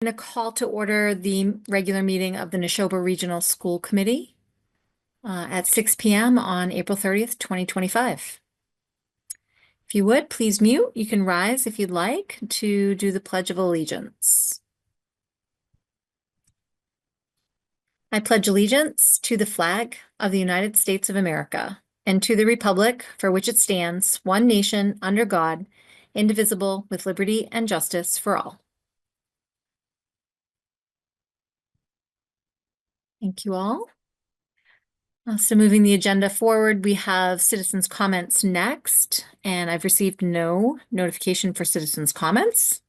going to call to order the regular meeting of the Nashoba Regional School Committee at 6 p.m. on April 30th, 2025. If you would, please mute. You can rise if you'd like to do the Pledge of Allegiance. I pledge allegiance to the flag of the United States of America and to the republic for which it stands, one nation, under God, indivisible, with liberty and justice for all. Thank you all. So moving the agenda forward, we have citizens' comments next, and I've received no notification for citizens' comments.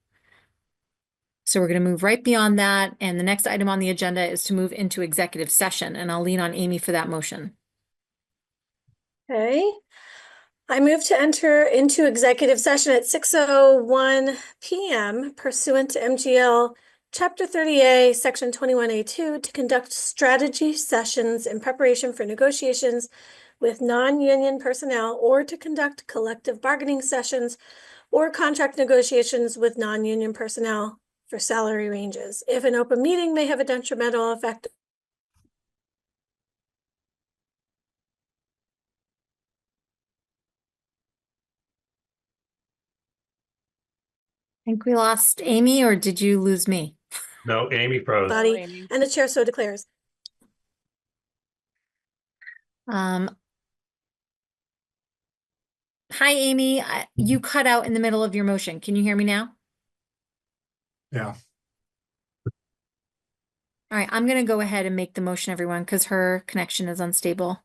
So we're going to move right beyond that, and the next item on the agenda is to move into executive session, and I'll lean on Amy for that motion. Okay. I move to enter into executive session at 6:01 p.m. pursuant to M.G.L. Chapter 30A, Section 21A2, to conduct strategy sessions in preparation for negotiations with non-union personnel or to conduct collective bargaining sessions or contract negotiations with non-union personnel for salary ranges. If an open meeting may have a detrimental effect I think we lost Amy, or did you lose me? No, Amy froze. body, and the chair so declares. Hi, Amy. You cut out in the middle of your motion. Can you hear me now? Yeah. All right, I'm going to go ahead and make the motion, everyone, because her connection is unstable.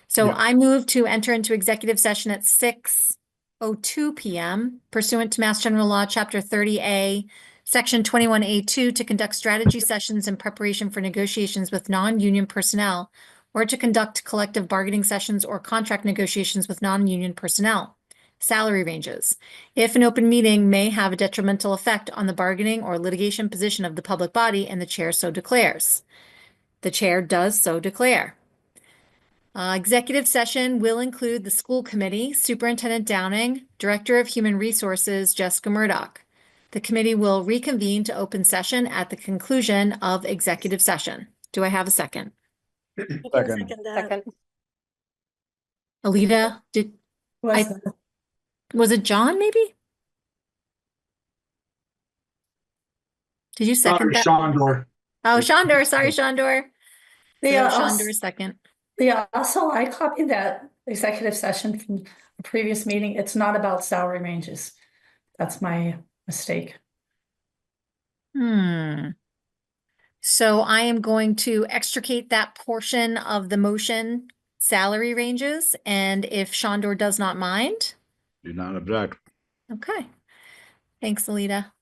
So Yeah. I move to enter into executive session at 6:02 p.m. pursuant to Mass General Law, Chapter 30A, Section 21A2, to conduct strategy sessions in preparation for negotiations with non-union personnel or to conduct collective bargaining sessions or contract negotiations with non-union personnel. Salary ranges. If an open meeting may have a detrimental effect on the bargaining or litigation position of the public body and the chair so declares. The chair does so declare. Executive session will include the school committee, Superintendent Downing, Director of Human Resources, Jessica Murdoch. The committee will reconvene to open session at the conclusion of executive session. Do I have a second? You can Second. second that. Alita, was it John maybe? Did you second that? Shondor. Oh, Shondor. Sorry, Shondor. Yeah, Shondor second. yeah, also I copied that executive session from a previous meeting. It's not about salary ranges. That's my mistake. So I am going to extricate that portion of the motion, salary ranges, and if Shondor does not mind. Do not object. Okay. Thanks, Alita.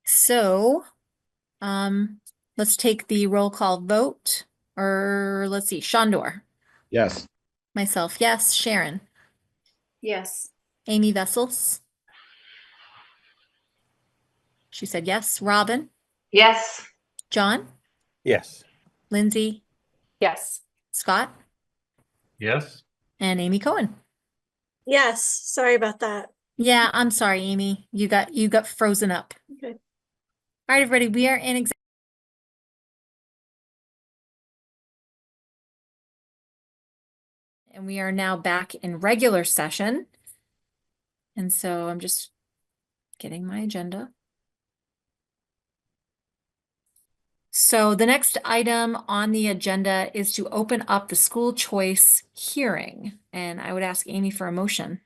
So, let's take the roll call vote, or let's see, Shondor. Yes. Myself, yes. Sharon. Yes. Amy Vessels. She said yes. Robin. Yes. John. Yes. Lindsay. Yes. Scott. Yes. And Amy Cohen. Yes, sorry about that. Yeah, I'm sorry, Amy. You got frozen up. Okay. All right, everybody, we are in and we are now back in regular session. And so I'm just getting my agenda. So the next item on the agenda is to open up the school choice hearing. And I would ask Amy for a motion.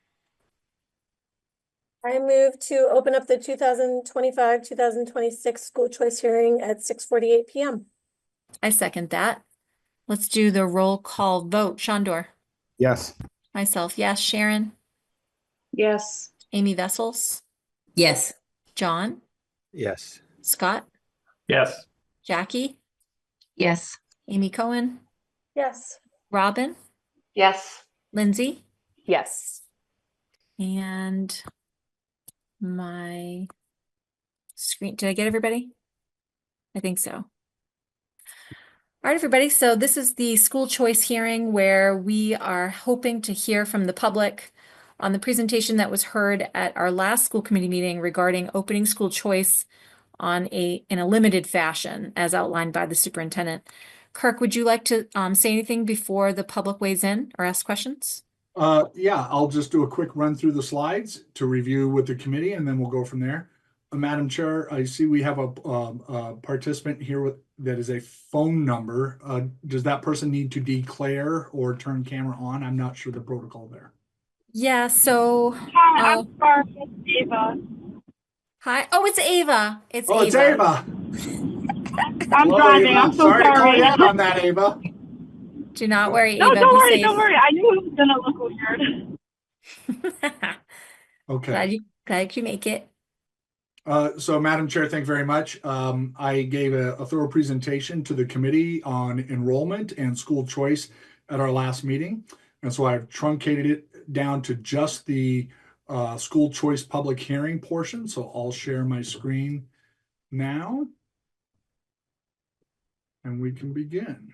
I move to open up the 2025-2026 school choice hearing at 6:48 p.m. I second that. Let's do the roll call vote. Shondor. Yes. Myself, yes. Sharon. Yes. Amy Vessels. Yes. John. Yes. Scott. Yes. Jackie. Yes. Amy Cohen. Yes. Robin. Yes. Lindsay. Yes. And my screen. Did I get everybody? I think so. All right, everybody. So this is the school choice hearing where we are hoping to hear from the public on the presentation that was heard at our last school committee meeting regarding opening school choice in a limited fashion as outlined by the superintendent. Kirk, would you like to say anything before the public weighs in or ask questions? Yeah, I'll just do a quick run through the slides to review with the committee, and then we'll go from there. Madam Chair, I see we have a participant here that is a phone number. Does that person need to declare or turn camera on? I'm not sure the protocol there. Yeah, so. Hi, I'm sorry, it's Ava. Hi. Oh, it's Ava. It's Oh, Ava. it's Ava. I'm Hello, driving. Ava. I'm so sorry to call sorry. you out on that, Ava. Do not worry, No, Ava. don't Be worry, safe. don't worry. I knew it was gonna look weird. Okay. Glad you make it. So, Madam Chair, thank you very much. I gave a thorough presentation to the committee on enrollment and school choice at our last meeting. And so I've truncated it down to just the school choice public hearing portion. So I'll share my screen now. And we can begin.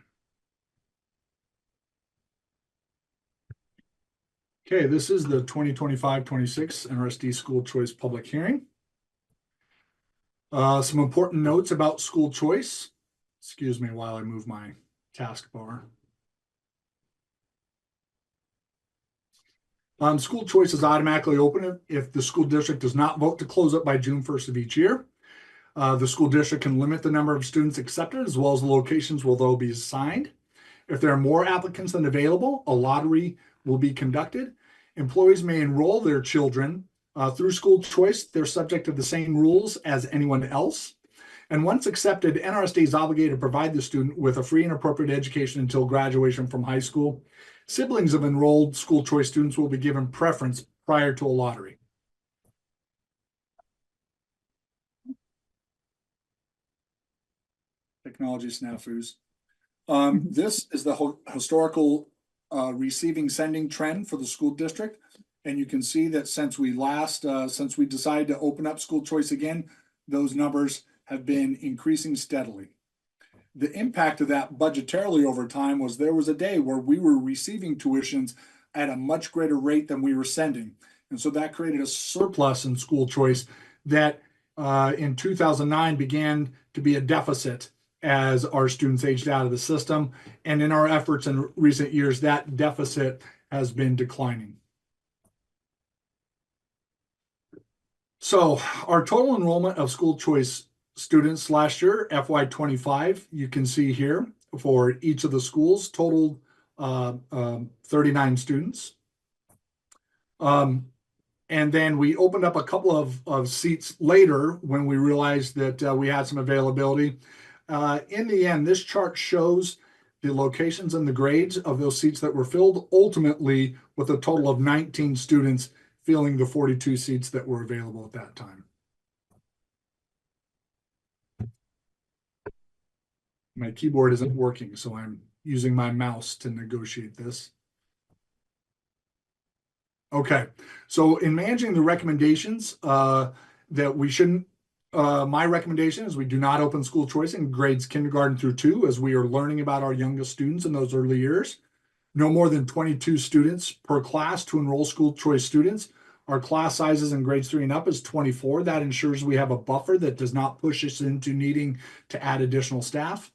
Okay, this is the 2025-26 NRSD school choice public hearing. Some important notes about school choice. Excuse me while I move my taskbar. School choice is automatically open if the school district does not vote to close it by June 1st of each year. The school district can limit the number of students accepted as well as the locations will though be assigned. If there are more applicants than available, a lottery will be conducted. Employees may enroll their children through school choice. They're subject to the same rules as anyone else. And once accepted, NRSD is obligated to provide the student with a free and appropriate education until graduation from high school. Siblings of enrolled school choice students will be given preference prior to a lottery. Technology snafus. This is the historical receiving sending trend for the school district. And you can see that since we decided to open up school choice again, those numbers have been increasing steadily. The impact of that budgetarily over time was there was a day where we were receiving tuitions at a much greater rate than we were sending. And so that created a surplus in school choice that in 2009 began to be a deficit as our students aged out of the system. And in our efforts in recent years, that deficit has been declining. So our total enrollment of school choice students last year, FY25, you can see here for each of the schools, totaled 39 students. And then we opened up a couple of seats later when we realized that we had some availability. In the end, this chart shows the locations and the grades of those seats that were filled, ultimately with a total of 19 students filling the 42 seats that were available at that time. My keyboard isn't working, so I'm using my mouse to negotiate this. Okay, so in managing the recommendations that we shouldn't, my recommendation is we do not open school choice in grades kindergarten through 2 as we are learning about our youngest students in those early years. No more than 22 students per class to enroll school choice students. Our class sizes in grades 3 and up is 24. That ensures we have a buffer that does not push us into needing to add additional staff.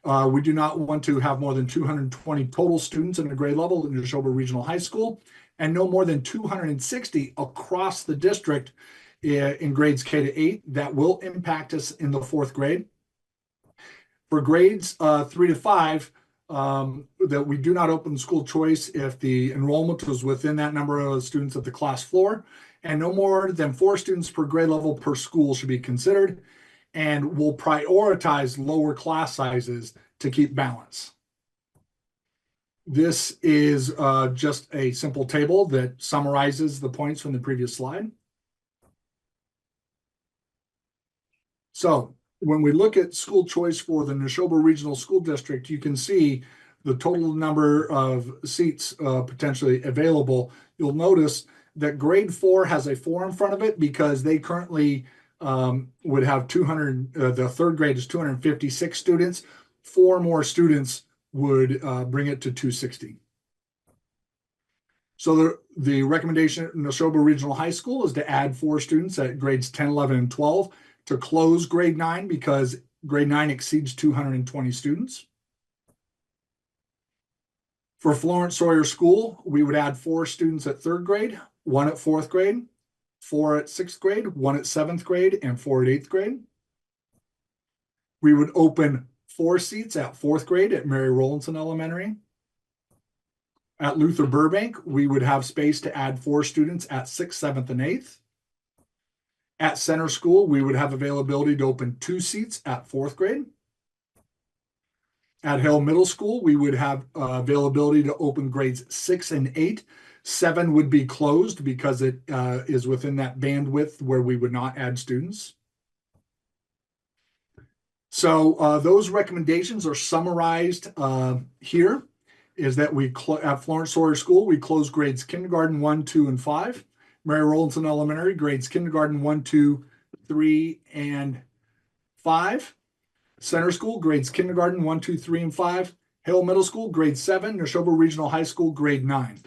We do not want to have more than 220 total students in a grade level in Nashoba Regional High School, and no more than 260 across the district in grades K to 8. That will impact us in the 4th grade. For grades 3 to 5, that we do not open school choice if the enrollment was within that number of students at the class floor, and no more than 4 students per grade level per school should be considered. And we'll prioritize lower class sizes to keep balance. This is just a simple table that summarizes the points from the previous slide. So when we look at school choice for the Nashoba Regional School District, you can see the total number of seats potentially available. You'll notice that grade 4 has a 4 in front of it because they currently would have 200, the 3rd grade is 256 students. 4 more students would bring it to 260. So the recommendation at Nashoba Regional High School is to add 4 students at grades 10, 11, and 12 to close grade 9 because grade 9 exceeds 220 students. For Florence Sawyer School, we would add 4 students at 3rd grade, 1 at 4th grade, 4 at 6th grade, 1 at 7th grade, and 4 at 8th grade. We would open 4 seats at 4th grade at Mary Rowlandson Elementary. At Luther Burbank, we would have space to add 4 students at 6th, 7th, and 8th. At Center School, we would have availability to open 2 seats at 4th grade. At Hill Middle School, we would have availability to open grades 6 and 8. 7 would be closed because it is within that bandwidth where we would not add students. So those recommendations are summarized here. Is that we at Florence Sawyer School, we close grades kindergarten 1, 2, and 5. Mary Rowlandson Elementary, grades kindergarten 1, 2, 3, and 5. Center School, grades kindergarten 1, 2, 3, and 5. Hill Middle School, grade 7. Nashoba Regional High School, grade 9.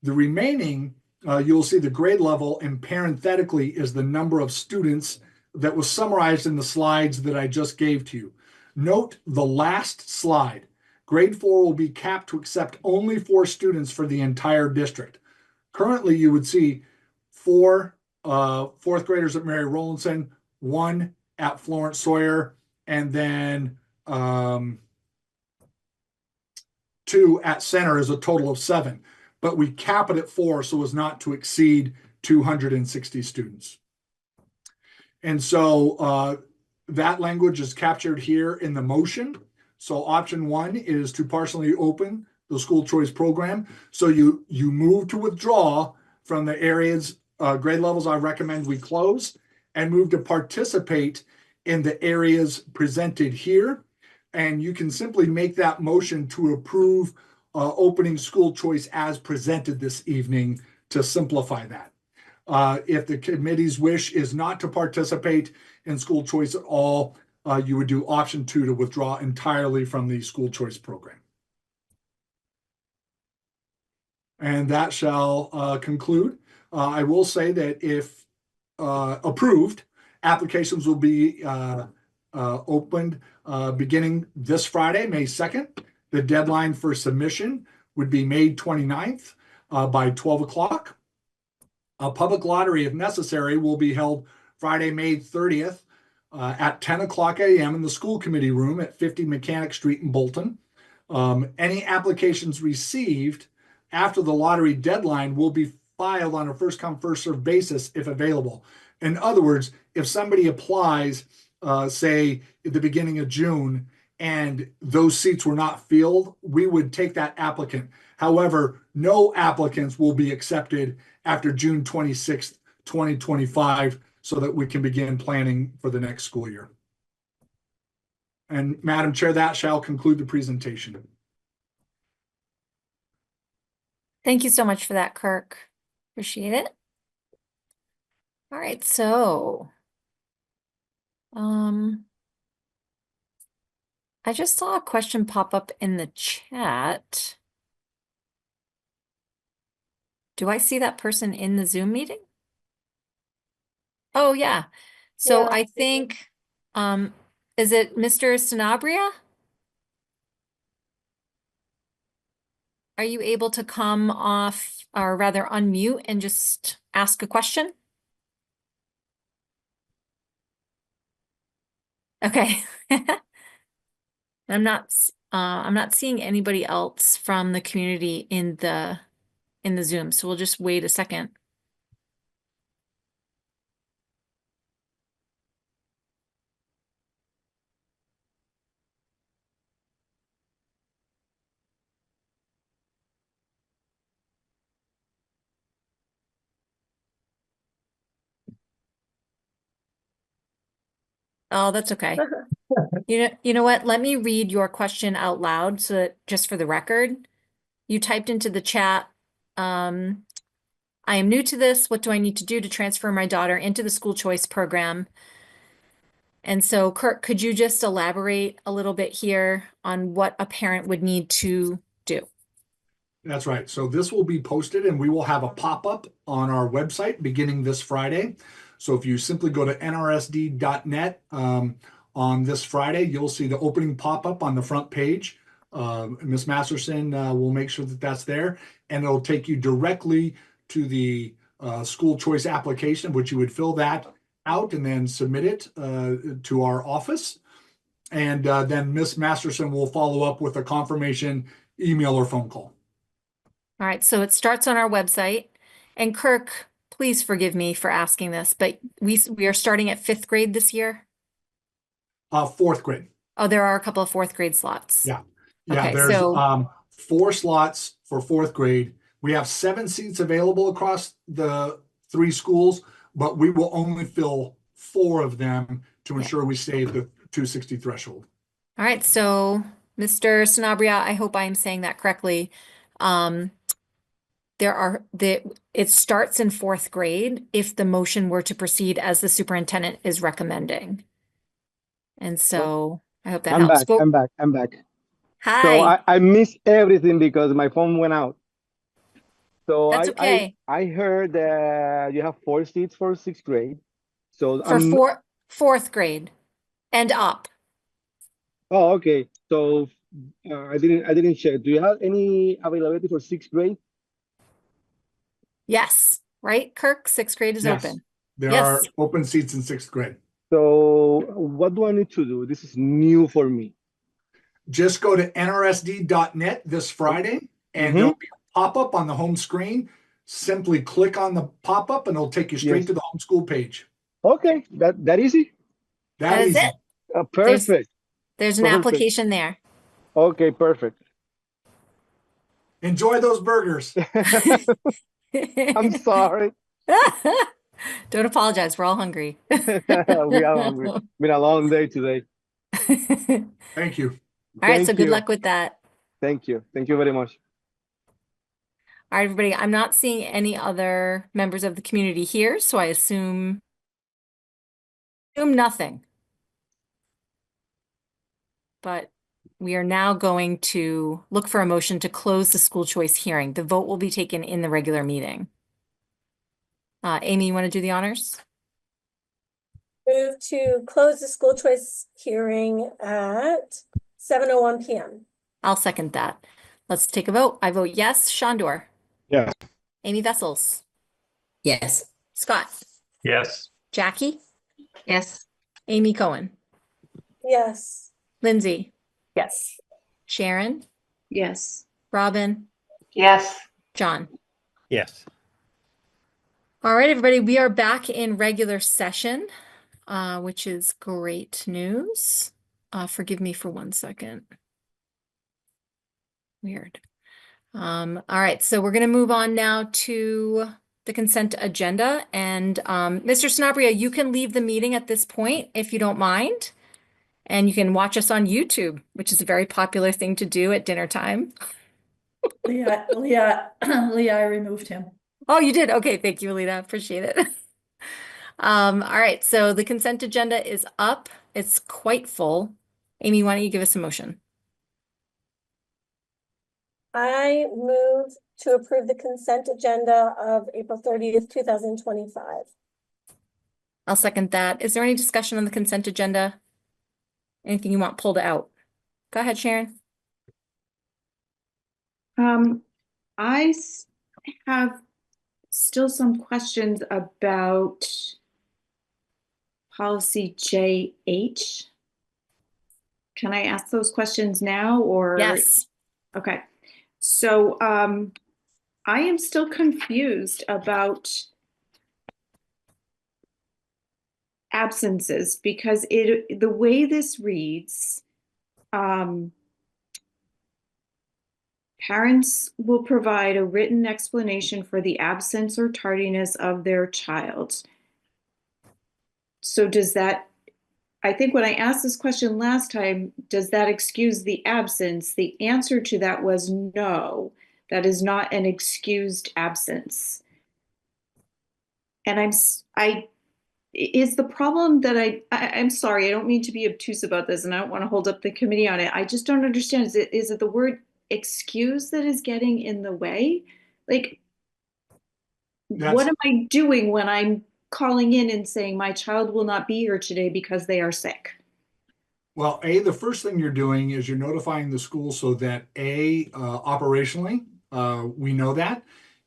The remaining, you'll see the grade level, and parenthetically is the number of students that was summarized in the slides that I just gave to you. Note the last slide. Grade 4 will be capped to accept only 4 students for the entire district. Currently, you would see 4 4th graders at Mary Rowlandson, 1 at Florence Sawyer, and then 2 at Center is a total of 7. But we cap it at 4 so as not to exceed 260 students. And so that language is captured here in the motion. So option 1 is to partially open the school choice program. So you move to withdraw from the areas, grade levels I recommend we close, and move to participate in the areas presented here. And you can simply make that motion to approve opening school choice as presented this evening to simplify that. If the committee's wish is not to participate in school choice at all, you would do option 2 to withdraw entirely from the school choice program. And that shall conclude. I will say that if approved, applications will be opened beginning this Friday, May 2nd. The deadline for submission would be May 29th by 12 o'clock. A public lottery, if necessary, will be held Friday, May 30th at 10 o'clock a.m. in the school committee room at 50 Mechanic Street in Bolton. Any applications received after the lottery deadline will be filed on a first-come, first-served basis if available. In other words, if somebody applies, say, at the beginning of June, and those seats were not filled, we would take that applicant. However, no applicants will be accepted after June 26th, 2025, so that we can begin planning for the next school year. And Madam Chair, that shall conclude the presentation. Thank you so much for that, Kirk. Appreciate it. All right, so I just saw a question pop up in the chat. Do I see that person in the Zoom meeting? Oh, yeah. So Yeah. I think, is it Mr. Sanabria? Are you able to come off, or rather unmute and just ask a question? Okay. I'm not seeing anybody else from the community in the Zoom, so we'll just wait a second. Oh, that's okay. You know what? Let me read your question out loud so that just for the record. You typed into the chat, I am new to this. What do I need to do to transfer my daughter into the school choice program? And so, Kirk, could you just elaborate a little bit here on what a parent would need to do? That's right. So this will be posted and we will have a pop-up on our website beginning this Friday. So if you simply go to nrsd.net on this Friday, you'll see the opening pop-up on the front page. Ms. Masterson will make sure that that's there, and it'll take you directly to the school choice application, which you would fill that out and then submit it to our office. And then Ms. Masterson will follow up with a confirmation email or phone call. All right, so it starts on our website. And Kirk, please forgive me for asking this, but we are starting at 5th grade this year. 4th grade. Oh, there are a couple of 4th grade slots. Yeah. Yeah, Okay, there's so 4 slots for 4th grade. We have 7 seats available across the 3 schools, but we will only fill 4 of them to ensure we stay at the 260 threshold. all right, so Mr. Sanabria, I hope I am saying that correctly. It starts in 4th grade if the motion were to proceed as the superintendent is recommending. And so I hope that I'm helps. back. I'm back. So Hi, I missed everything because my phone went out. So that's okay. I heard that you have 4 seats for 6th grade. So For I'm 4th grade and up. oh, okay. So I didn't check. Do you have any availability for 6th grade? Yes, right, Kirk? 6th grade is Yes. open. There Yes. are open seats in 6th grade. So what do I need to do? This is new for me. Just go to nrsd.net this Friday, and there'll be a pop-up on the home screen. Simply click on the pop-up, and it'll take you straight Yes. to the homeschool page. Okay, that easy. That is easy. it. Perfect. There's an Perfect. application there. Okay, perfect. Enjoy those burgers. I'm sorry. Don't apologize. We're all hungry. We are hungry. Been a long day today. Thank you. All right, so Thank good you. luck with that. Thank you. Thank you very much. All right, everybody, I'm not seeing any other members of the community here, so I assume nothing. But we are now going to look for a motion to close the school choice hearing. The vote will be taken in the regular meeting. Amy, you want to do the honors? Move to close the school choice hearing at 7:01 p.m. I'll second that. Let's take a vote. I vote yes. Shondor. Yes. Amy Vessels. Yes. Scott. Yes. Jackie. Yes. Amy Cohen. Yes. Lindsay. Yes. Sharon. Yes. Robin. Yes. John. Yes. All right, everybody, we are back in regular session, which is great news. Forgive me for 1 second. Weird. All right, so we're going to move on now to the consent agenda. And Mr. Sanabria, you can leave the meeting at this point if you don't mind. And you can watch us on YouTube, which is a very popular thing to do at dinner time. Leah, I removed him. Oh, you did? Okay, thank you, Alita. Appreciate it. All right, so the consent agenda is up. It's quite full. Amy, why don't you give us a motion? I move to approve the consent agenda of April 30th, 2025. I'll second that. Is there any discussion on the consent agenda? Anything you want pulled out? Go ahead, Sharon. I have still some questions about policy JH. Can I ask those questions now or? Yes. Okay. So I am still confused about absences because the way this reads, parents will provide a written explanation for the absence or tardiness of their child. So does that, I think when I asked this question last time, does that excuse the absence? The answer to that was no, that is not an excused absence. And is the problem that I'm sorry, I don't mean to be obtuse about this and I don't want to hold up the committee on it. I just don't understand. Is it the word excuse that is getting in the way? Like, what am I doing when I'm calling in and saying, my child will not be here today because they are sick? Well, the first thing you're doing is you're notifying the school so that operationally, we know that.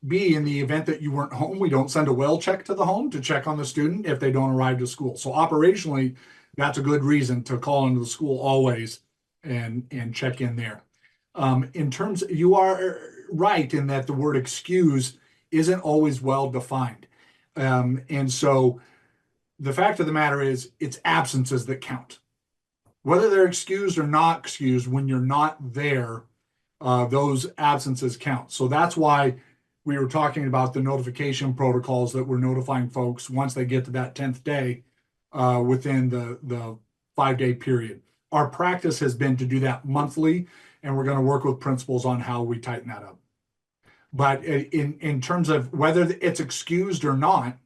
B, in the event that you weren't home, we don't send a well check to the home to check on the student if they don't arrive to school. So operationally, that's a good reason to call into the school always and check in there. In terms, you are right in that the word excuse isn't always well defined. And so the fact of the matter is it's absences that count. Whether they're excused or not excused, when you're not there, those absences count. So that's why we were talking about the notification protocols that we're notifying folks once they get to that 10th day within the 5-day period. Our practice has been to do that monthly, and we're going to work with principals on how we tighten that up. But in terms of whether it's excused or not,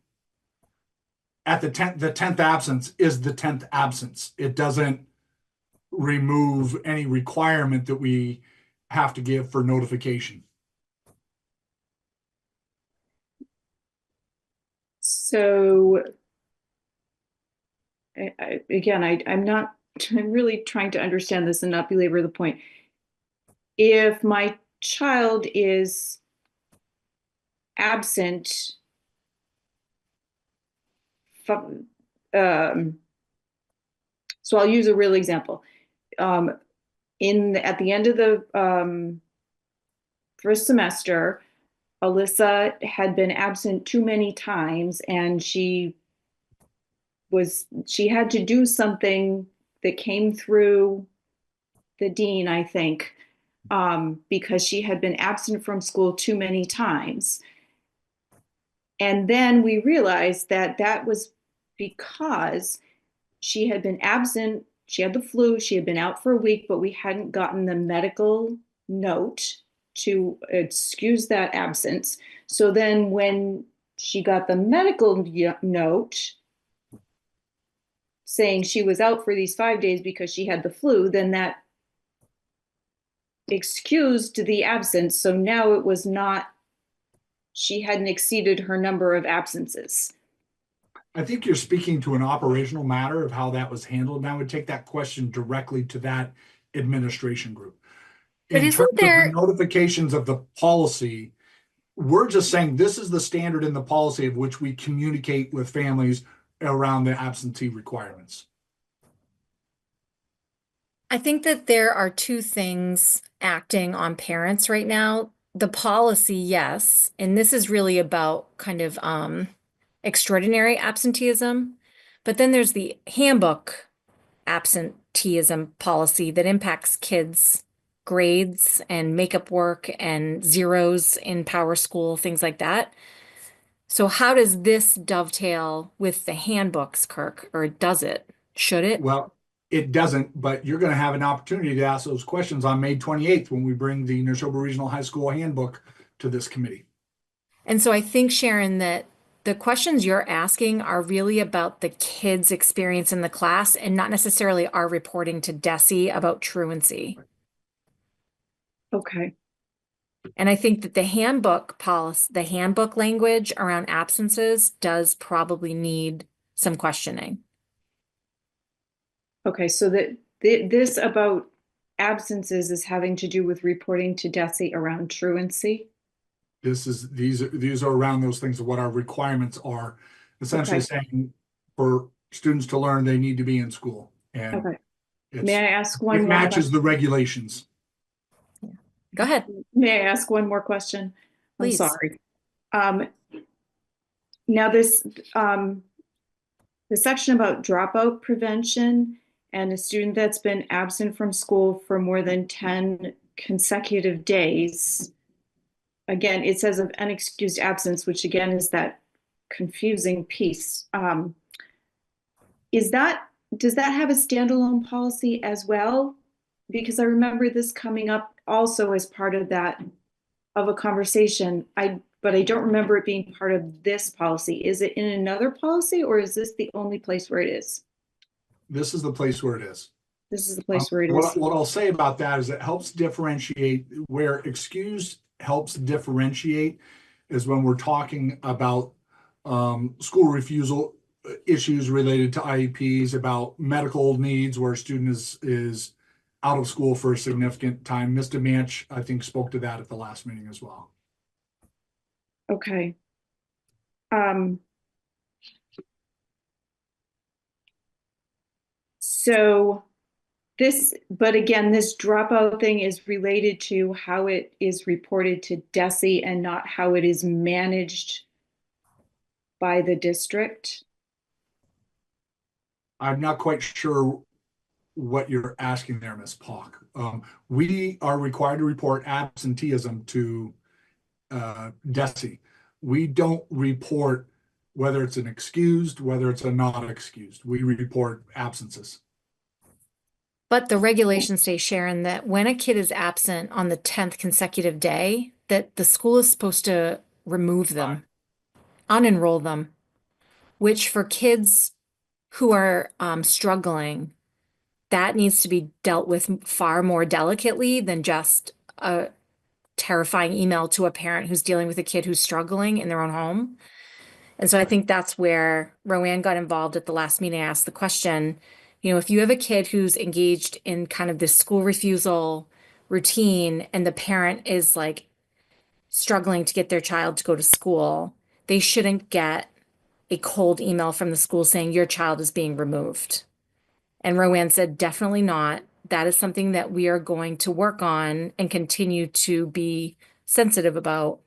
at the 10th absence is the 10th absence. It doesn't remove any requirement that we have to give for notification. So I'm really trying to understand this and not belabor the point. If my child is absent from, so I'll use a real example. At the end of the first semester, Alyssa had been absent too many times, and she had to do something that came through the dean, I think, because she had been absent from school too many times. And then we realized that that was because she had been absent. She had the flu. She had been out for a week, but we hadn't gotten the medical note to excuse that absence. So then when she got the medical note saying she was out for these 5 days because she had the flu, then that excused the absence. So now it was not, she hadn't exceeded her number of absences. I think you're speaking to an operational matter of how that was handled, and I would take that question directly to that administration group. But In isn't terms of there- the notifications of the policy, we're just saying this is the standard in the policy of which we communicate with families around the absentee requirements. I think that there are two things acting on parents right now. The policy, yes, and this is really about kind of extraordinary absenteeism, but then there's the handbook absenteeism policy that impacts kids' grades and makeup work and zeros in power school, things like that. So how does this dovetail with the handbooks, Kirk, or does it? Should it? Well, it doesn't, but you're going to have an opportunity to ask those questions on May 28th when we bring the Nashoba Regional High School handbook to this committee. And so I think, Sharon, that the questions you're asking are really about the kids' experience in the class and not necessarily our reporting to DESE about truancy. Okay. And I think that the handbook policy, the handbook language around absences does probably need some questioning. Okay, so that this about absences is having to do with reporting to DESE around truancy. These are around those things of what our requirements are, essentially saying for students to learn they need to be in school, and Okay. May I ask one it more matches the regulations. Go ahead. May I ask one more question? Please. I'm sorry. Now this the section about dropout prevention and a student that's been absent from school for more than 10 consecutive days. Again, it says of unexcused absence, which again is that confusing piece. Does that have a standalone policy as well? Because I remember this coming up also as part of that, of a conversation. But I don't remember it being part of this policy. Is it in another policy, or is this the only place where it is? This is the place where it is. This is the place where it is. What I'll say about that is it helps differentiate where excused helps differentiate is when we're talking about school refusal issues related to IEPs, about medical needs where a student is out of school for a significant time. Mr. Manch, I think, spoke to that at the last meeting as well. Okay. So this, but again, this dropout thing is related to how it is reported to DESE and not how it is managed by the district. I'm not quite sure what you're asking there, Ms. Pock. We are required to report absenteeism to DESE. We don't report whether it's an excused, whether it's a not excused. We report absences. But the regulations say, Sharon, that when a kid is absent on the 10th consecutive day, that the school is supposed to remove them, unenroll them, which for kids who are struggling, that needs to be dealt with far more delicately than just a terrifying email to a parent who's dealing with a kid who's struggling in their own home. And so I think that's where Roanne got involved at the last meeting. I asked the question, you know, if you have a kid who's engaged in kind of this school refusal routine and the parent is like struggling to get their child to go to school, they shouldn't get a cold email from the school saying your child is being removed. And Roanne said, definitely not. That is something that we are going to work on and continue to be sensitive about.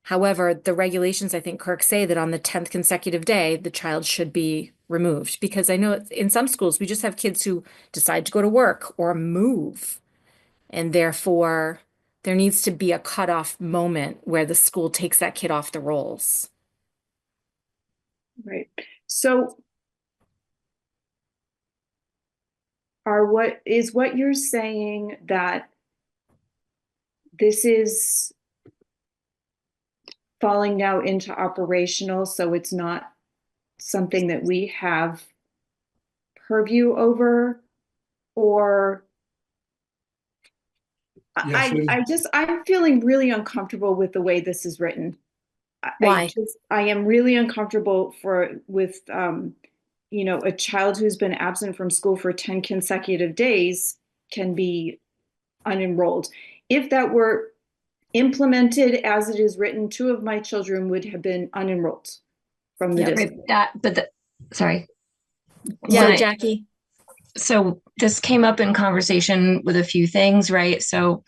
However, the regulations, I think, Kirk, say that on the 10th consecutive day, the child should be removed. Because I know in some schools, we just have kids who decide to go to work or move. And therefore, there needs to be a cutoff moment where the school takes that kid off the rolls. Right. So what you're saying that this is falling now into operational, so it's not something that we have purview over, or Yes, I'm feeling really uncomfortable with the way this is written. Why? I am really uncomfortable with you know, a child who's been absent from school for 10 consecutive days can be unenrolled. If that were implemented as it is written, 2 of my children would have been unenrolled from the district. Sorry. Yeah, When I- Jackie. So this came up in conversation with a few things, right? So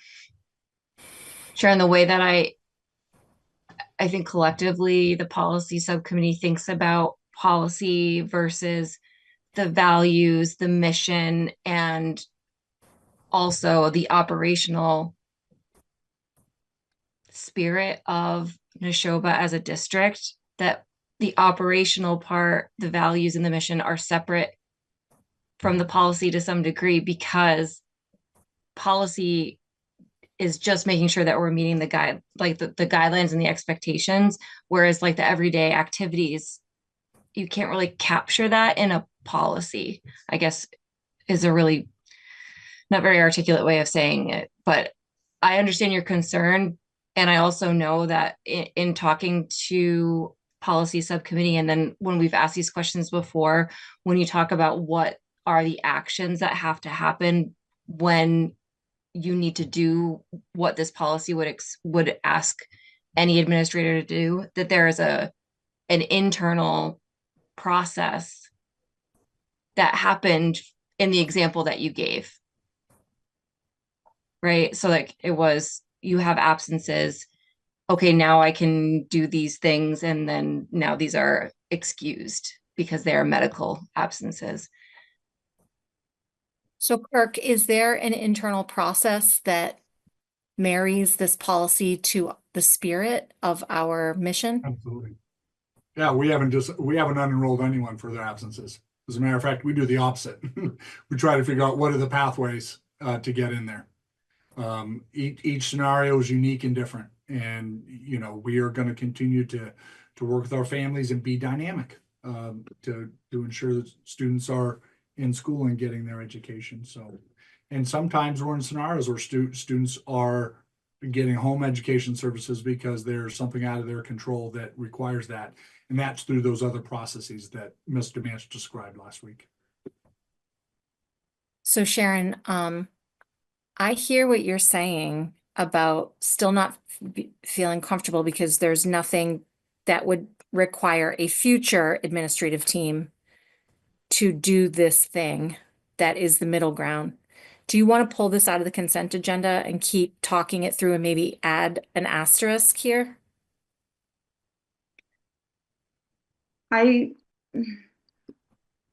Sharon, the way that I think collectively the policy subcommittee thinks about policy versus the values, the mission, and also the operational spirit of Nashoba as a district, that the operational part, the values and the mission are separate from the policy to some degree, because policy is just making sure that we're meeting the guidelines and the expectations, whereas like the everyday activities, you can't really capture that in a policy, I guess, is a really not very articulate way of saying it. But I understand your concern. And I also know that in talking to policy subcommittee, and then when we've asked these questions before, when you talk about what are the actions that have to happen when you need to do what this policy would ask any administrator to do, that there is an internal process that happened in the example that you gave, right? So like it was, you have absences. Okay, now I can do these things. And then now these are excused because they are medical absences. So Kirk, is there an internal process that marries this policy to the spirit of our mission? Absolutely. Yeah, we haven't unenrolled anyone for their absences. As a matter of fact, we do the opposite. We try to figure out what are the pathways to get in there. Each scenario is unique and different, and you know, we are going to continue to work with our families and be dynamic to ensure that students are in school and getting their education. So, and sometimes we're in scenarios where students are getting home education services because there's something out of their control that requires that. And that's through those other processes that Mr. Manch described last week. So Sharon, I hear what you're saying about still not feeling comfortable because there's nothing that would require a future administrative team to do this thing that is the middle ground. Do you want to pull this out of the consent agenda and keep talking it through and maybe add an asterisk here? I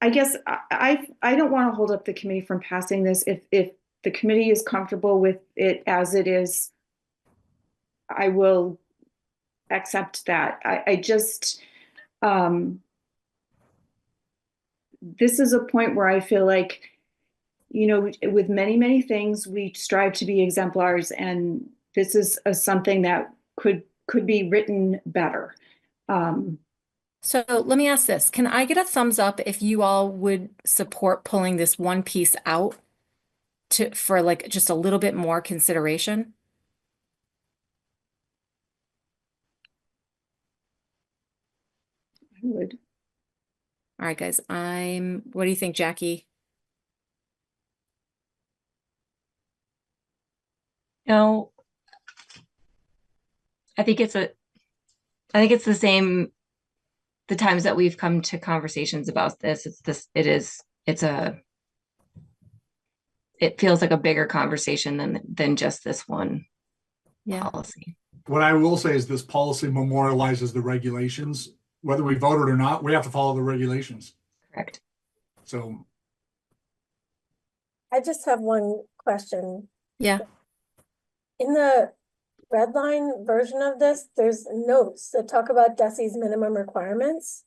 guess I don't want to hold up the committee from passing this. If the committee is comfortable with it as it is, I will accept that. I just, this is a point where I feel like, you know, with many things, we strive to be exemplars, and this is something that could be written better. So let me ask this. Can I get a thumbs up if you all would support pulling this one piece out for like just a little bit more consideration? I would. All right, guys. What do you think, Jackie? No, I think it's the same, the times that we've come to conversations about this, it feels like a bigger conversation than just this one policy. What I will say is this policy memorializes the regulations. Whether we vote it or not, we have to follow the regulations. Correct. So I just have one question. Yeah. In the red line version of this, there's notes that talk about DESE's minimum requirements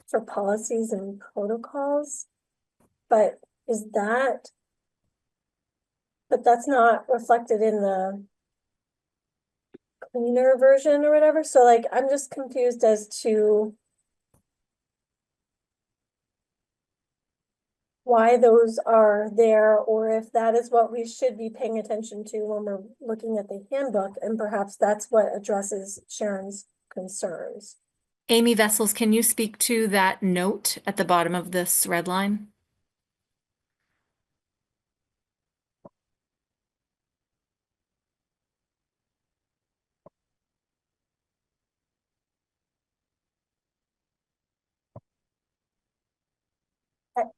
for policies and protocols. But that's not reflected in the cleaner version or whatever. So like, I'm just confused as to why those are there, or if that is what we should be paying attention to when we're looking at the handbook, and perhaps that's what addresses Sharon's concerns. Amy Vessels, can you speak to that note at the bottom of this red line?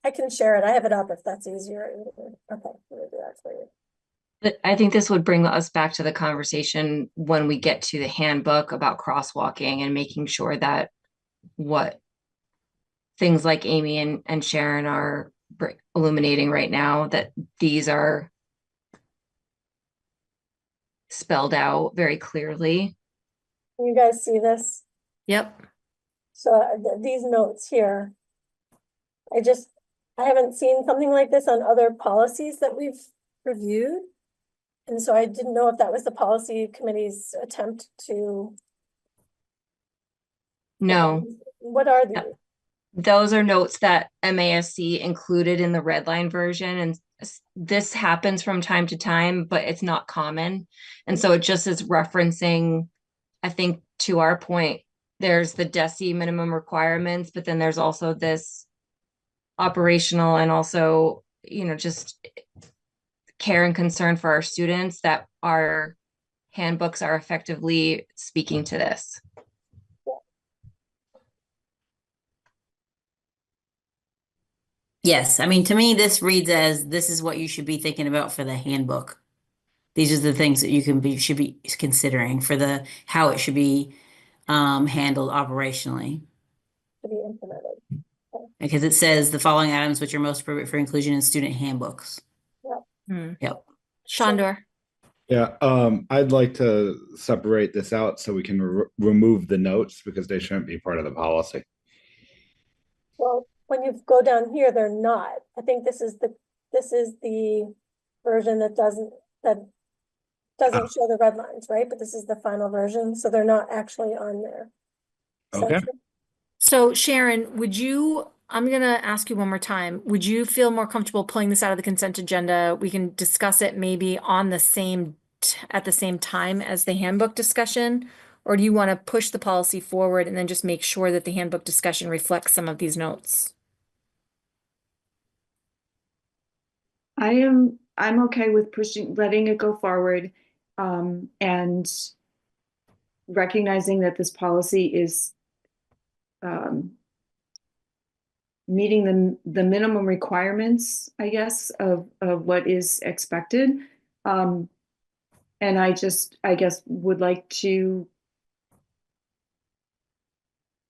I can share it. I have it up if that's easier. Okay, I'm gonna do that for you. But I think this would bring us back to the conversation when we get to the handbook about crosswalking and making sure that what things like Amy and Sharon are illuminating right now, that these are spelled out very clearly. Can you guys see this? Yep. So these notes here, I haven't seen something like this on other policies that we've reviewed. And so I didn't know if that was the policy committee's attempt to. No. What are these? Those are notes that MASC included in the red line version, and this happens from time to time, but it's not common. And so it just is referencing, I think, to our point, there's the DESE minimum requirements, but then there's also this operational and also, you know, just care and concern for our students, that our handbooks are effectively speaking to this. Yes, I mean, to me, this reads as this is what you should be thinking about for the handbook. These are the things that should be considering for how it should be handled operationally. To be implemented. Because it says the following items which are most appropriate for inclusion in student handbooks. Yep. Shondor. Yeah, I'd like to separate this out so we can remove the notes because they shouldn't be part of the policy. Well, when you go down here, they're not. I think this is the version that doesn't show the red lines, right? But this is the final version, so they're not actually on there. Okay. So Sharon, I'm gonna ask you one more time. Would you feel more comfortable pulling this out of the consent agenda? We can discuss it maybe on the same conduct at the same time as the handbook discussion? Or do you want to push the policy forward and then just make sure that the handbook discussion reflects some of these notes? I'm okay with letting it go forward, and recognizing that this policy is meeting the minimum requirements, I guess, of what is expected. And I guess, would like to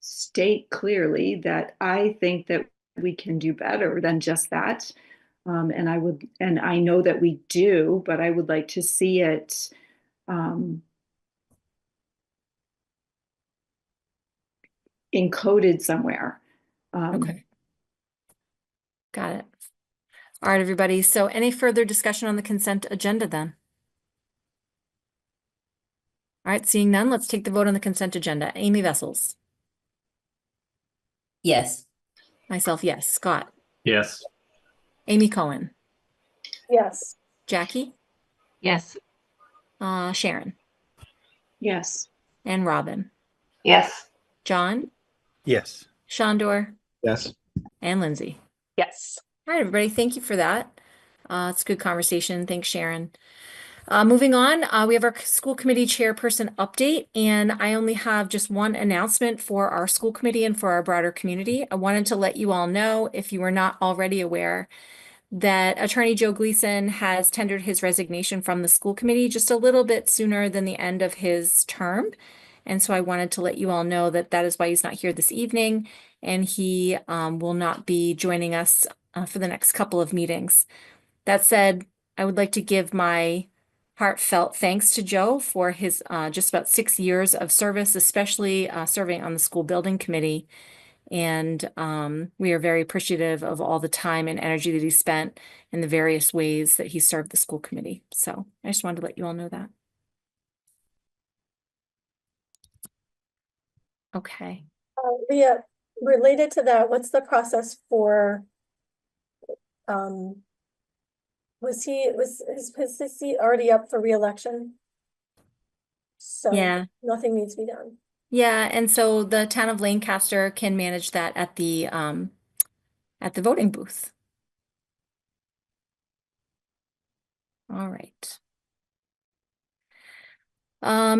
state clearly that I think that we can do better than just that. And I know that we do, but I would like to see it encoded somewhere. Okay. Got it. All right, everybody. So any further discussion on the consent agenda then? All right, seeing none, let's take the vote on the consent agenda. Amy Vessels. Yes. Myself, yes. Scott. Yes. Amy Cohen. Yes. Jackie. Yes. Sharon. Yes. And Robin. Yes. John. Yes. Shondor. Yes. And Lindsay. Yes. All right, everybody. Thank you for that. It's a good conversation. Thanks, Sharon. Moving on, we have our school committee chairperson update, and I only have just one announcement for our school committee and for our broader community. I wanted to let you all know, if you were not already aware, that Attorney Joe Gleason has tendered his resignation from the school committee just a little bit sooner than the end of his term. And so I wanted to let you all know that that is why he's not here this evening, and he will not be joining us for the next couple of meetings. That said, I would like to give my heartfelt thanks to Joe for his just about 6 years of service, especially serving on the school building committee. And we are very appreciative of all the time and energy that he spent in the various ways that he served the school committee. So I just wanted to let you all know that. Okay. Leah, related to that, what's the process for, was his seat already up for reelection? So Yeah. nothing needs to be done. Yeah, and so the town of Lancaster can manage that at the voting booth. All right.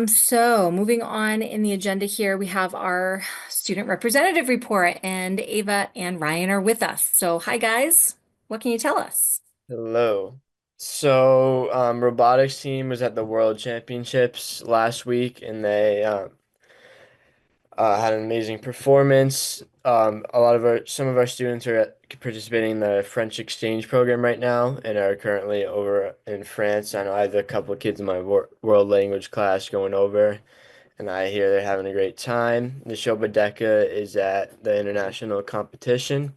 So moving on in the agenda here, we have our student representative report, and Ava and Ryan are with us. So hi guys, what can you tell us? Hello. So, robotics team was at the World Championships last week, and they had an amazing performance. Some of our students are participating in the French exchange program right now, and are currently over in France. I know I have a couple of kids in my world language class going over, and I hear they're having a great time. Nashoba is at the international competition.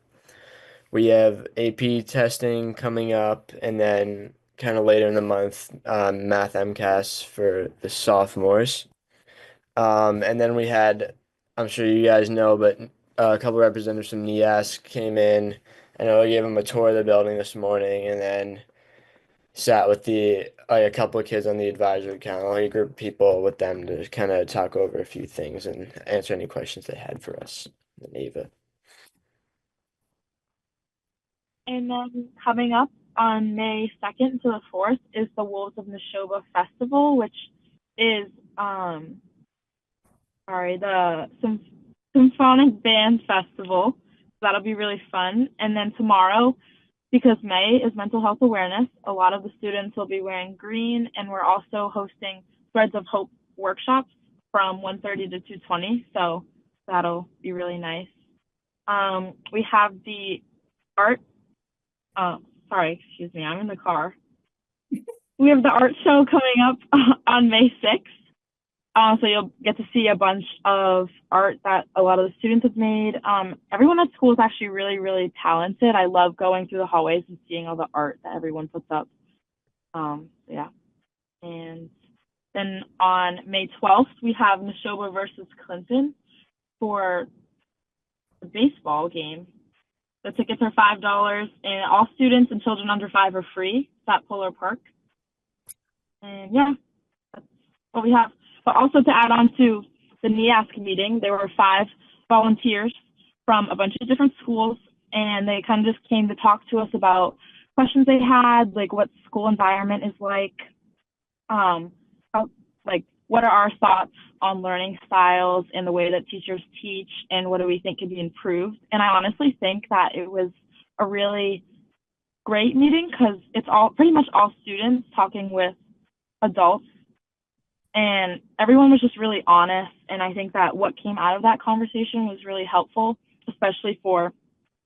We have AP testing coming up, and then kind of later in the month, math MCAS for the sophomores. And then we had, I'm sure you guys know, but a couple representatives from NEAS came in. I know I gave them a tour of the building this morning, and then sat with a couple of kids on the advisory council, a group of people with them to kind of talk over a few things and answer any questions they had for us. And Eva. And then coming up on May 2nd to the 4th is the Wolves of Nashoba Festival, which is the Symphonic Band Festival. That'll be really fun. And then tomorrow, because May is Mental Health Awareness, a lot of the students will be wearing green, and we're also hosting Threads of Hope workshops from 1:30 to 2:20. So that'll be really nice. We have the art. Excuse me, I'm in the car. We have the art show coming up on May 6th. So you'll get to see a bunch of art that a lot of the students have made. Everyone at school is actually really, really talented. I love going through the hallways and seeing all the art that everyone puts up. Yeah. And then on May 12th, we have Nashoba versus Clinton for the baseball game. The tickets are $5, and all students and children under 5 are free. It's at Polar Park. And yeah, but also to add on to the NEASC meeting, there were 5 volunteers from a bunch of different schools, and they kind of just came to talk to us about questions they had, like what school environment is like, what are our thoughts on learning styles and the way that teachers teach, and what do we think could be improved. And I honestly think that it was a really great meeting because it's pretty much all students talking with adults, and everyone was just really honest. And I think that what came out of that conversation was really helpful, especially for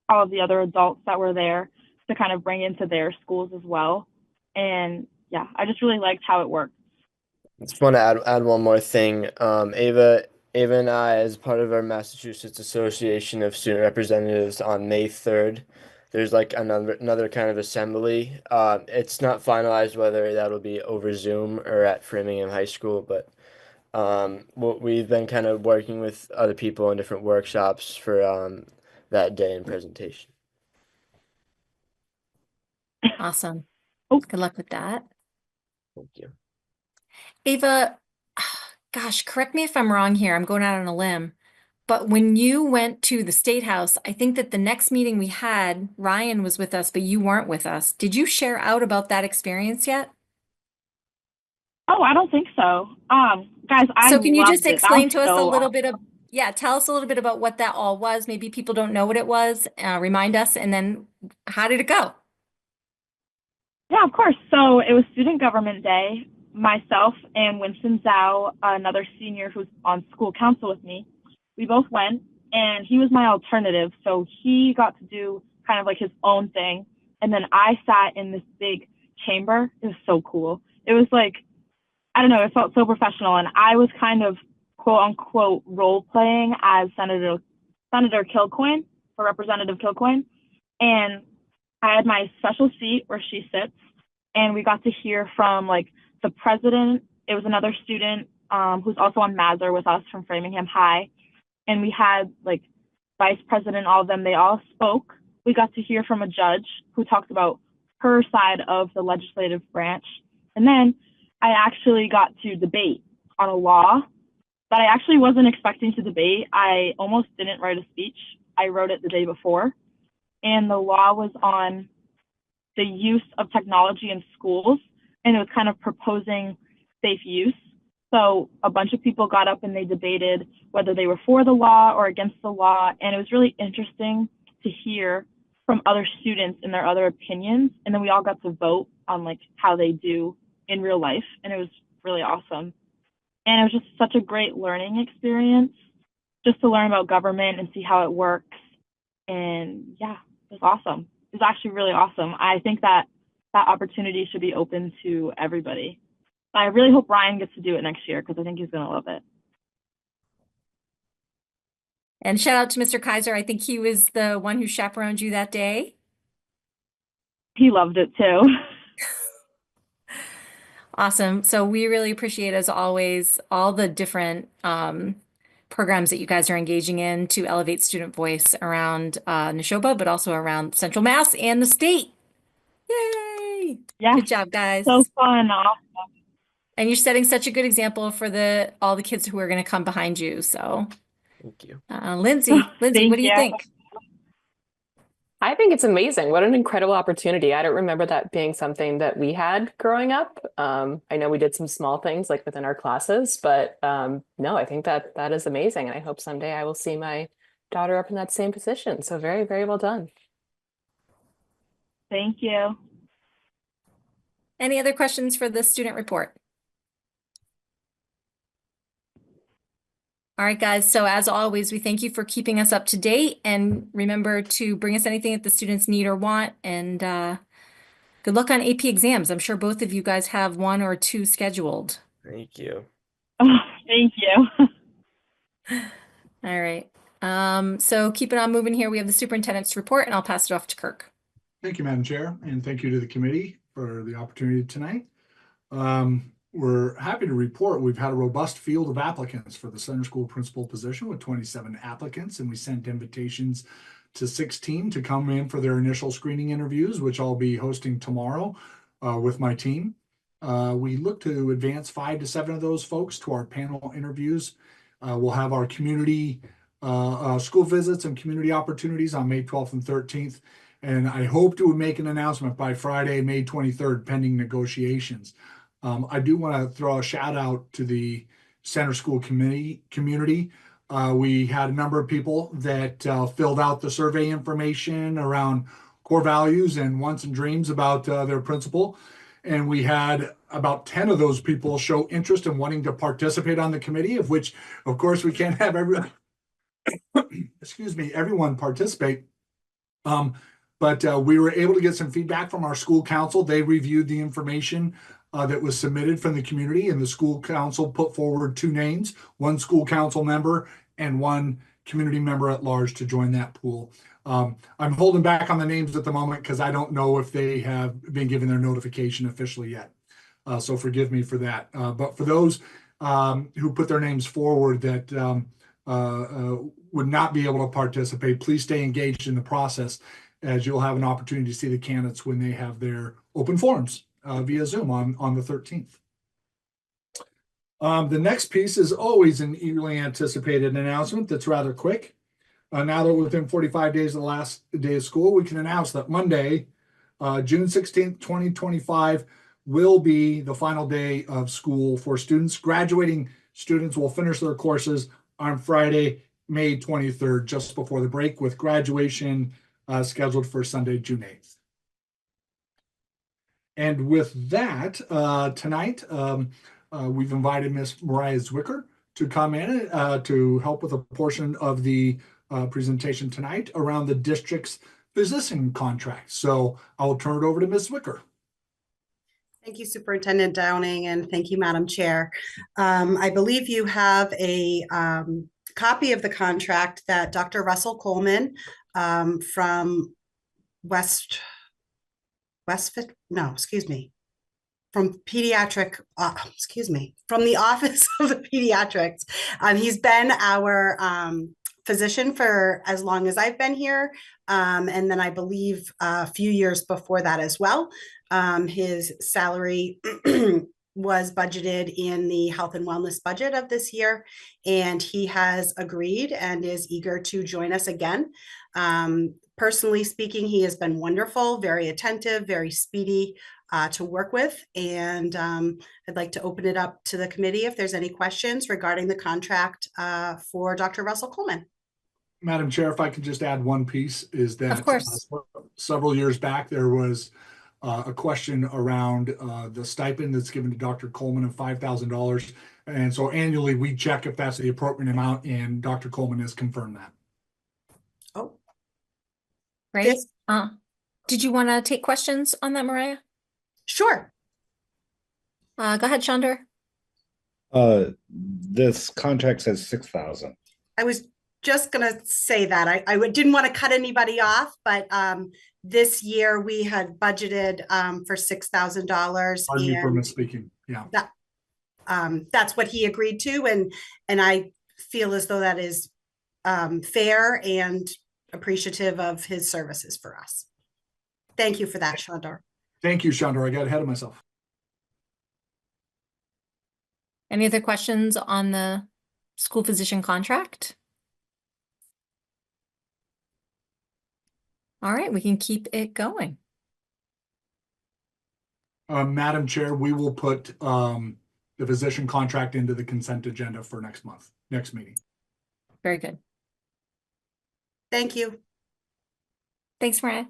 all of the other adults that were there to kind of bring into their schools as well. And yeah, I just really liked how it worked. I just want to add one more thing. Ava and I, as part of our Massachusetts Association of Student Representatives, on May 3rd, there's like another kind of assembly. It's not finalized whether that'll be over Zoom or at Framingham High School, but we've been kind of working with other people in different workshops for that day and presentation. Awesome. Oh. Good luck with that. Thank you. Ava, gosh, correct me if I'm wrong here. I'm going out on a limb. But when you went to the State House, I think that the next meeting we had, Ryan was with us, but you weren't with us. Did you share out about that experience yet? Oh, I don't think so. Guys, So can you loved just it. That explain was to us a so little bit of, tell us a little bit about what that all was. Maybe people don't know what it was. Remind us, and then how did it go? Yeah, of course. So it was Student Government Day. Myself and Winston Zhao, another senior who's on school council with me, we both went, and he was my alternative. So he got to do kind of like his own thing. And then I sat in this big chamber. It was so cool. It was like, I don't know, it felt so professional. And I was kind of quote unquote role playing as Senator Kilcoyne, or Representative Kilcoyne. And I had my special seat where she sits, and we got to hear from like the president. It was another student who's also on Mazur with us from Framingham High. And we had like vice president, all of them, they all spoke. We got to hear from a judge who talked about her side of the legislative branch. And then I actually got to debate on a law that I actually wasn't expecting to debate. I almost didn't write a speech. I wrote it the day before. And the law was on the use of technology in schools, and it was kind of proposing safe use. So a bunch of people got up and they debated whether they were for the law or against the law, and it was really interesting to hear from other students and their other opinions. And then we all got to vote on like how they do in real life, and it was really awesome. And it was just such a great learning experience, just to learn about government and see how it works. And yeah, it was awesome. It was actually really awesome. I think that that opportunity should be open to everybody. I really hope Ryan gets to do it next year, because I think he's going to love it. And shout out to Mr. Kaiser. I think he was the one who chaperoned you that day. He loved it too. Awesome. So we really appreciate, as always, all the different programs that you guys are engaging in to elevate student voice around Nashoba, but also around Central Mass and the state. Yay! Yeah. Good job, guys. So fun. Awesome. And you're setting such a good example for all the kids who are going to come behind you. So, Thank you. Lindsay, what do you you. think? I think it's amazing. What an incredible opportunity. I don't remember that being something that we had growing up. I know we did some small things like within our classes, but no, I think that is amazing. And I hope someday I will see my daughter up in that same position. So very, very well done. Thank you. Any other questions for the student report? All right, guys. So as always, we thank you for keeping us up to date, and remember to bring us anything that the students need or want. And good luck on AP exams. I'm sure both of you guys have 1 or 2 scheduled. Thank you. Oh, thank you. All right. So keep it on moving here. We have the superintendent's report, and I'll pass it off to Kirk. Thank you, Madam Chair, and thank you to the committee for the opportunity tonight. We're happy to report we've had a robust field of applicants for the center school principal position with 27 applicants, and we sent invitations to 16 to come in for their initial screening interviews, which I'll be hosting tomorrow with my team. We look to advance 5 to 7 of those folks to our panel interviews. We'll have our community school visits and community opportunities on May 12th and 13th. And I hope to make an announcement by Friday, May 23rd, pending negotiations. I do want to throw a shout out to the Center School community. We had a number of people that filled out the survey information around core values and wants and dreams about their principal. And we had about 10 of those people show interest in wanting to participate on the committee, of which, of course, we can't have everyone, everyone participate. But we were able to get some feedback from our school council. They reviewed the information that was submitted from the community, and the school council put forward 2 names, 1 school council member and 1 community member at large to join that pool. I'm holding back on the names at the moment because I don't know if they have been given their notification officially yet. So forgive me for that. But for those who put their names forward that would not be able to participate, please stay engaged in the process, as you'll have an opportunity to see the candidates when they have their open forums via Zoom on the 13th. The next piece is always an eagerly anticipated announcement that's rather quick. Now that we're within 45 days of the last day of school, we can announce that Monday, June 16th, 2025, will be the final day of school for students. Graduating students will finish their courses on Friday, May 23rd, just before the break, with graduation scheduled for Sunday, June 8th. And with that, tonight, we've invited Ms. Mariah Zwicker to come in to help with a portion of the presentation tonight around the district's physician contract. So I will turn it over to Ms. Zwicker. Thank you, Superintendent Downing, and thank you, Madam Chair. I believe you have a copy of the contract that Dr. Russell Coleman from from pediatric, from the Office of the Pediatrics. He's been our physician for as long as I've been here, and then I believe a few years before that as well. His salary was budgeted in the health and wellness budget of this year, and he has agreed and is eager to join us again. Personally speaking, he has been wonderful, very attentive, very speedy to work with, and I'd like to open it up to the committee if there's any questions regarding the contract for Dr. Russell Coleman. Madam Chair, if I could just add one piece, is that Of course. Several years back, there was a question around the stipend that's given to Dr. Coleman of $5,000. And so annually we check if that's the appropriate amount, and Dr. Coleman has confirmed that. Oh, Great. Did you want to take questions on that, Mariah? Sure. Go ahead, Chandra. This contract says 6,000. I was just going to say that. I didn't want to cut anybody off, but this year we had budgeted for $6,000. Pardon me for misspeaking. Yeah. That's what he agreed to, and I feel as though that is fair and appreciative of his services for us. Thank you for that, Chandra. Thank you, Chandra. I got ahead of myself. Any other questions on the school physician contract? All right, we can keep it going. Madam Chair, we will put the physician contract into the consent agenda for next meeting. Very good. Thank you. Thanks, Mariah.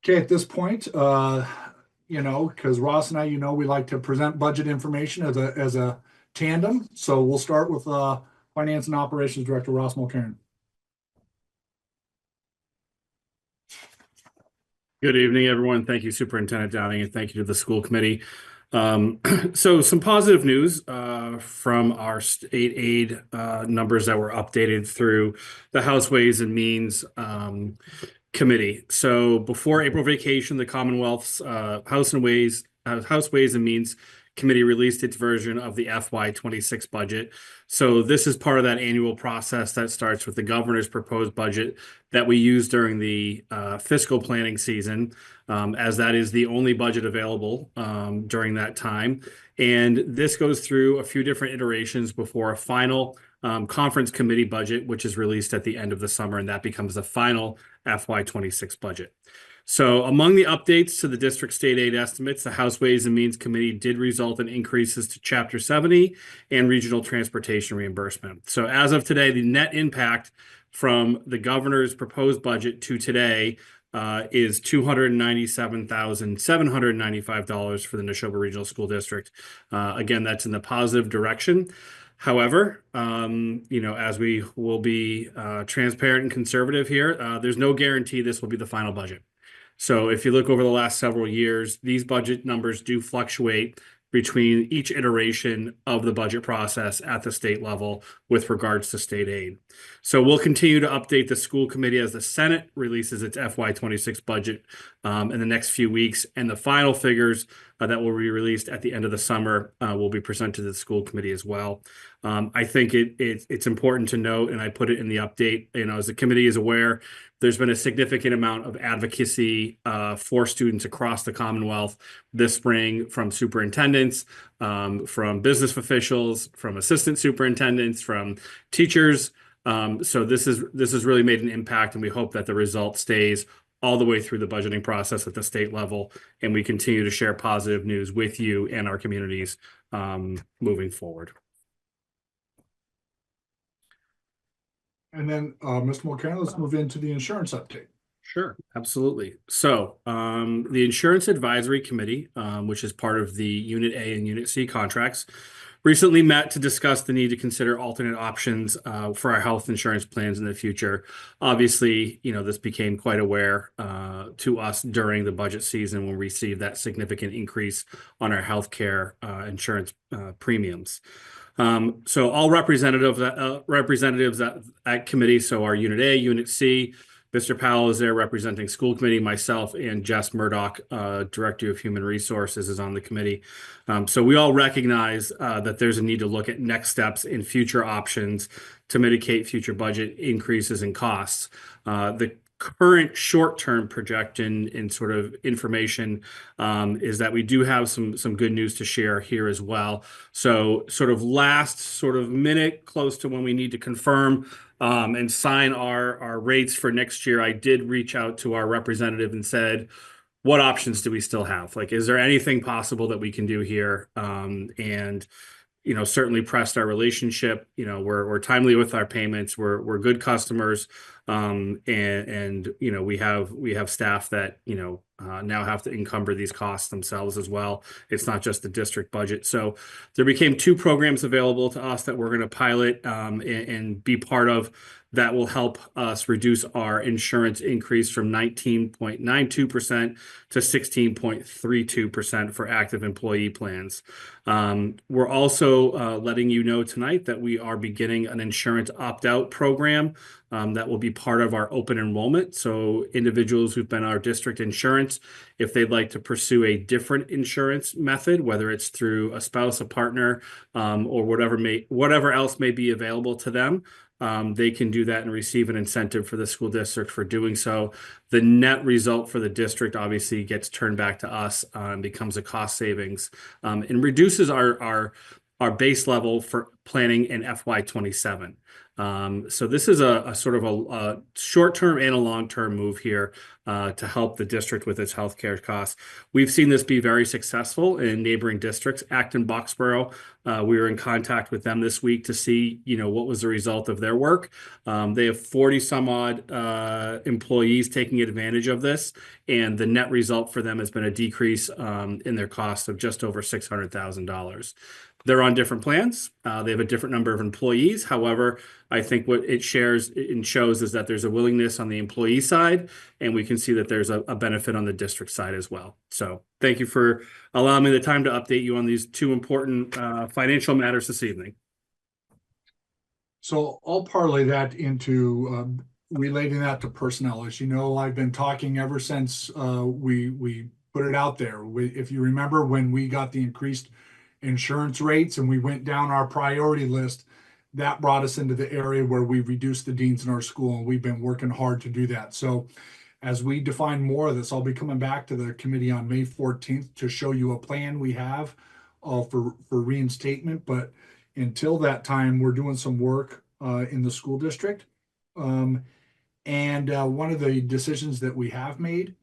Okay, at this point, because Ross and I, we like to present budget information as a tandem. So we'll start with Finance and Operations Director Ross Mulcairn. Good evening, everyone. Thank you, Superintendent Downing, and thank you to the school committee. So some positive news from our state aid numbers that were updated through the House Ways and Means Committee. So before April vacation, the Commonwealth's House Ways and Means committee released its version of the FY26 budget. So this is part of that annual process that starts with the governor's proposed budget that we use during the fiscal planning season, as that is the only budget available during that time. And this goes through a few different iterations before a final conference committee budget, which is released at the end of the summer, and that becomes the final FY26 budget. So among the updates to the district state aid estimates, the House Ways and Means Committee did result in increases to Chapter 70 and regional transportation reimbursement. So as of today, the net impact from the governor's proposed budget to today is $297,795 for the Nashoba Regional School District. Again, that's in the positive direction. However, as we will be transparent and conservative here, there's no guarantee this will be the final budget. So if you look over the last several years, these budget numbers do fluctuate between each iteration of the budget process at the state level with regards to state aid. So we'll continue to update the school committee as the Senate releases its FY26 budget in the next few weeks, and the final figures that will be released at the end of the summer will be presented to the school committee as well. I think it's important to note, and I put it in the update, as the committee is aware, there's been a significant amount of advocacy for students across the Commonwealth this spring from superintendents, from business officials, from assistant superintendents, from teachers. So this has really made an impact, and we hope that the result stays all the way through the budgeting process at the state level, and we continue to share positive news with you and our communities moving forward. And then, Mr. Mulcairn, let's move into the insurance update. Sure, absolutely. So the Insurance Advisory Committee, which is part of the Unit A and Unit C contracts, recently met to discuss the need to consider alternate options for our health insurance plans in the future. Obviously, this became quite aware to us during the budget season when we received that significant increase on our healthcare insurance premiums. So all representatives at committee, so our Unit A, Unit C, Mr. Powell is there representing school committee, myself, and Jess Murdoch, Director of Human Resources, is on the committee. So we all recognize that there's a need to look at next steps in future options to mitigate future budget increases in costs. The current short-term projection and sort of information is that we do have some good news to share here as well. So last minute, close to when we need to confirm and sign our rates for next year, I did reach out to our representative and said, what options do we still have? Like, is there anything possible that we can do here? And certainly pressed our relationship. We're timely with our payments. We're good customers, and we have staff that now have to encumber these costs themselves as well. It's not just the district budget. So there became two programs available to us that we're going to pilot and be part of. That will help us reduce our insurance increase from 19.92% to 16.32% for active employee plans. We're also letting you know tonight that we are beginning an insurance opt-out program that will be part of our open enrollment. So individuals who've been our district insurance, if they'd like to pursue a different insurance method, whether it's through a spouse, a partner, or whatever else may be available to them, they can do that and receive an incentive for the school district for doing so. The net result for the district obviously gets turned back to us and becomes a cost savings and reduces our base level for planning in FY27. So this is a sort of a short-term and a long-term move here to help the district with its healthcare costs. We've seen this be very successful in neighboring districts. Acton, Boxborough, we were in contact with them this week to see, what was the result of their work. They have 40 some odd employees taking advantage of this, and the net result for them has been a decrease in their costs of just over $600,000. They're on different plans. They have a different number of employees. However, I think what it shares and shows is that there's a willingness on the employee side, and we can see that there's a benefit on the district side as well. So thank you for allowing me the time to update you on these two important financial matters this evening. So I'll parlay that into relating that to personnel. As you know, I've been talking ever since we put it out there. If you remember when we got the increased insurance rates and we went down our priority list, that brought us into the area where we reduced the deans in our school, and we've been working hard to do that. So as we define more of this, I'll be coming back to the committee on May 14th to show you a plan we have for reinstatement. But until that time, we're doing some work in the school district. And one of the decisions that we have made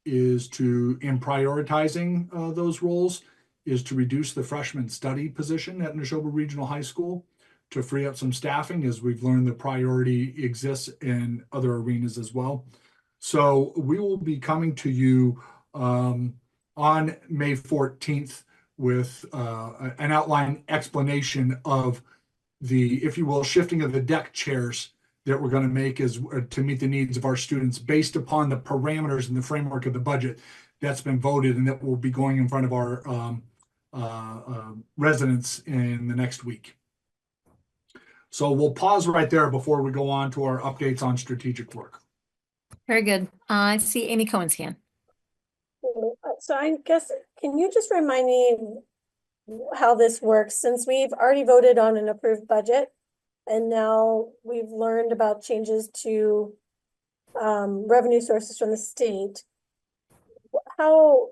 is in prioritizing those roles, is to reduce the freshman study position at Nashoba Regional High School to free up some staffing, as we've learned the priority exists in other arenas as well. So we will be coming to you on May 14th with an outline explanation of the, if you will, shifting of the deck chairs that we're going to make is to meet the needs of our students based upon the parameters and the framework of the budget that's been voted and that will be going in front of our residents in the next week. So we'll pause right there before we go on to our updates on strategic work. Very good. I see Amy Cohen's hand. So I guess, can you just remind me how this works, since we've already voted on an approved budget and now we've learned about changes to revenue sources from the state? How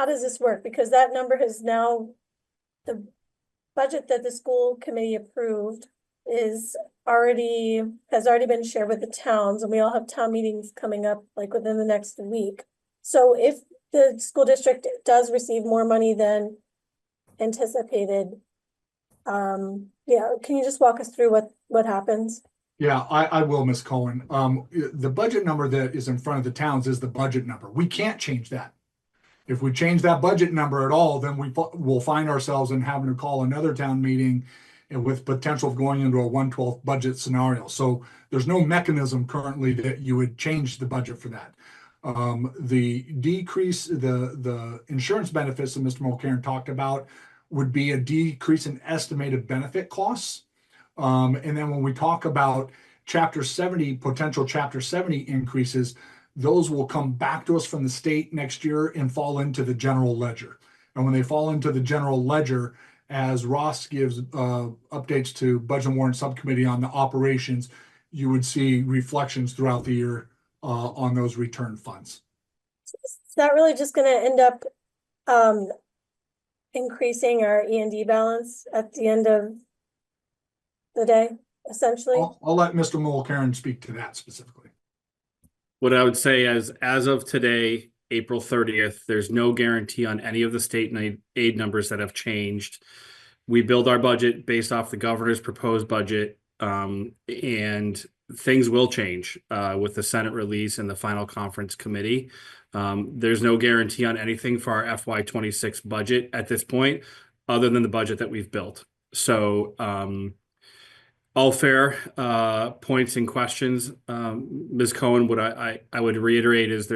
does this work? Because that number has now, the budget that the school committee approved has already been shared with the towns, and we all have town meetings coming up like within the next week. So if the school district does receive more money than anticipated, yeah, can you just walk us through what happens? Yeah, I will, Ms. Cohen. The budget number that is in front of the towns is the budget number. We can't change that. If we change that budget number at all, then we'll find ourselves in having to call another town meeting and with potential of going into a 1/12 budget scenario. So there's no mechanism currently that you would change the budget for that. The decrease, the insurance benefits that Mr. Mulcairn talked about would be a decrease in estimated benefit costs. And then when we talk about Chapter 70, potential Chapter 70 increases, those will come back to us from the state next year and fall into the general ledger. And when they fall into the general ledger, as Ross gives updates to Budget and Warrant Subcommittee on the operations, you would see reflections throughout the year on those return funds. Is that really just going to end up increasing our E&D balance at the end of the day, essentially? I'll let Mr. Mulcairn speak to that specifically. What I would say is, as of today, April 30th, there's no guarantee on any of the state aid numbers that have changed. We build our budget based off the governor's proposed budget, and things will change with the Senate release and the final conference committee. There's no guarantee on anything for our FY26 budget at this point, other than the budget that we've built. So all fair points and questions. Ms. Cohen, what I would reiterate is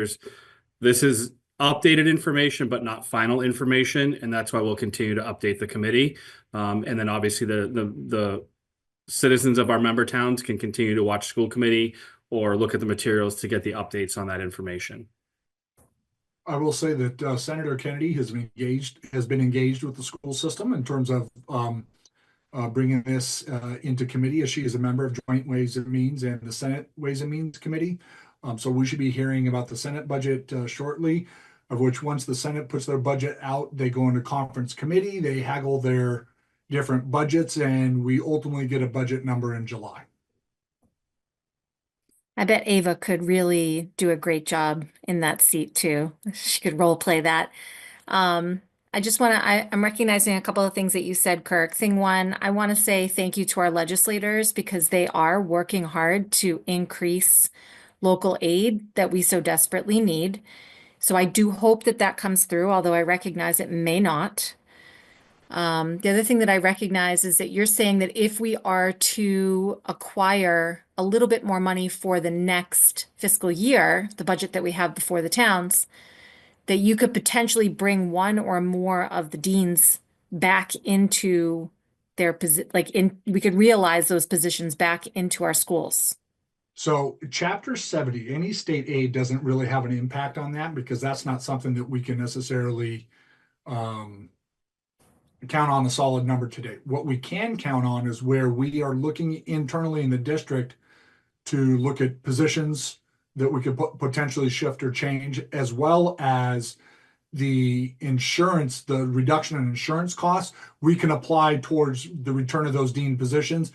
this is updated information, but not final information, and that's why we'll continue to update the committee. And then obviously the citizens of our member towns can continue to watch school committee or look at the materials to get the updates on that information. I will say that Senator Kennedy has been engaged with the school system in terms of bringing this into committee, as she is a member of Joint Ways and Means and the Senate Ways and Means Committee. So we should be hearing about the Senate budget shortly, of which once the Senate puts their budget out, they go into conference committee, they haggle their different budgets, and we ultimately get a budget number in July. I bet Ava could really do a great job in that seat too. She could role play that. I just want to, I'm recognizing a couple of things that you said, Kirk. Thing one, I want to say thank you to our legislators because they are working hard to increase local aid that we so desperately need. So I do hope that that comes through, although I recognize it may not. The other thing that I recognize is that you're saying that if we are to acquire a little bit more money for the next fiscal year, the budget that we have before the towns, that you could potentially bring one or more of the deans back into their position, we could realize those positions back into our schools. So Chapter 70, any state aid doesn't really have an impact on that because that's not something that we can necessarily count on a solid number today. What we can count on is where we are looking internally in the district to look at positions that we could potentially shift or change, as well as the insurance, the reduction in insurance costs, we can apply towards the return of those dean positions.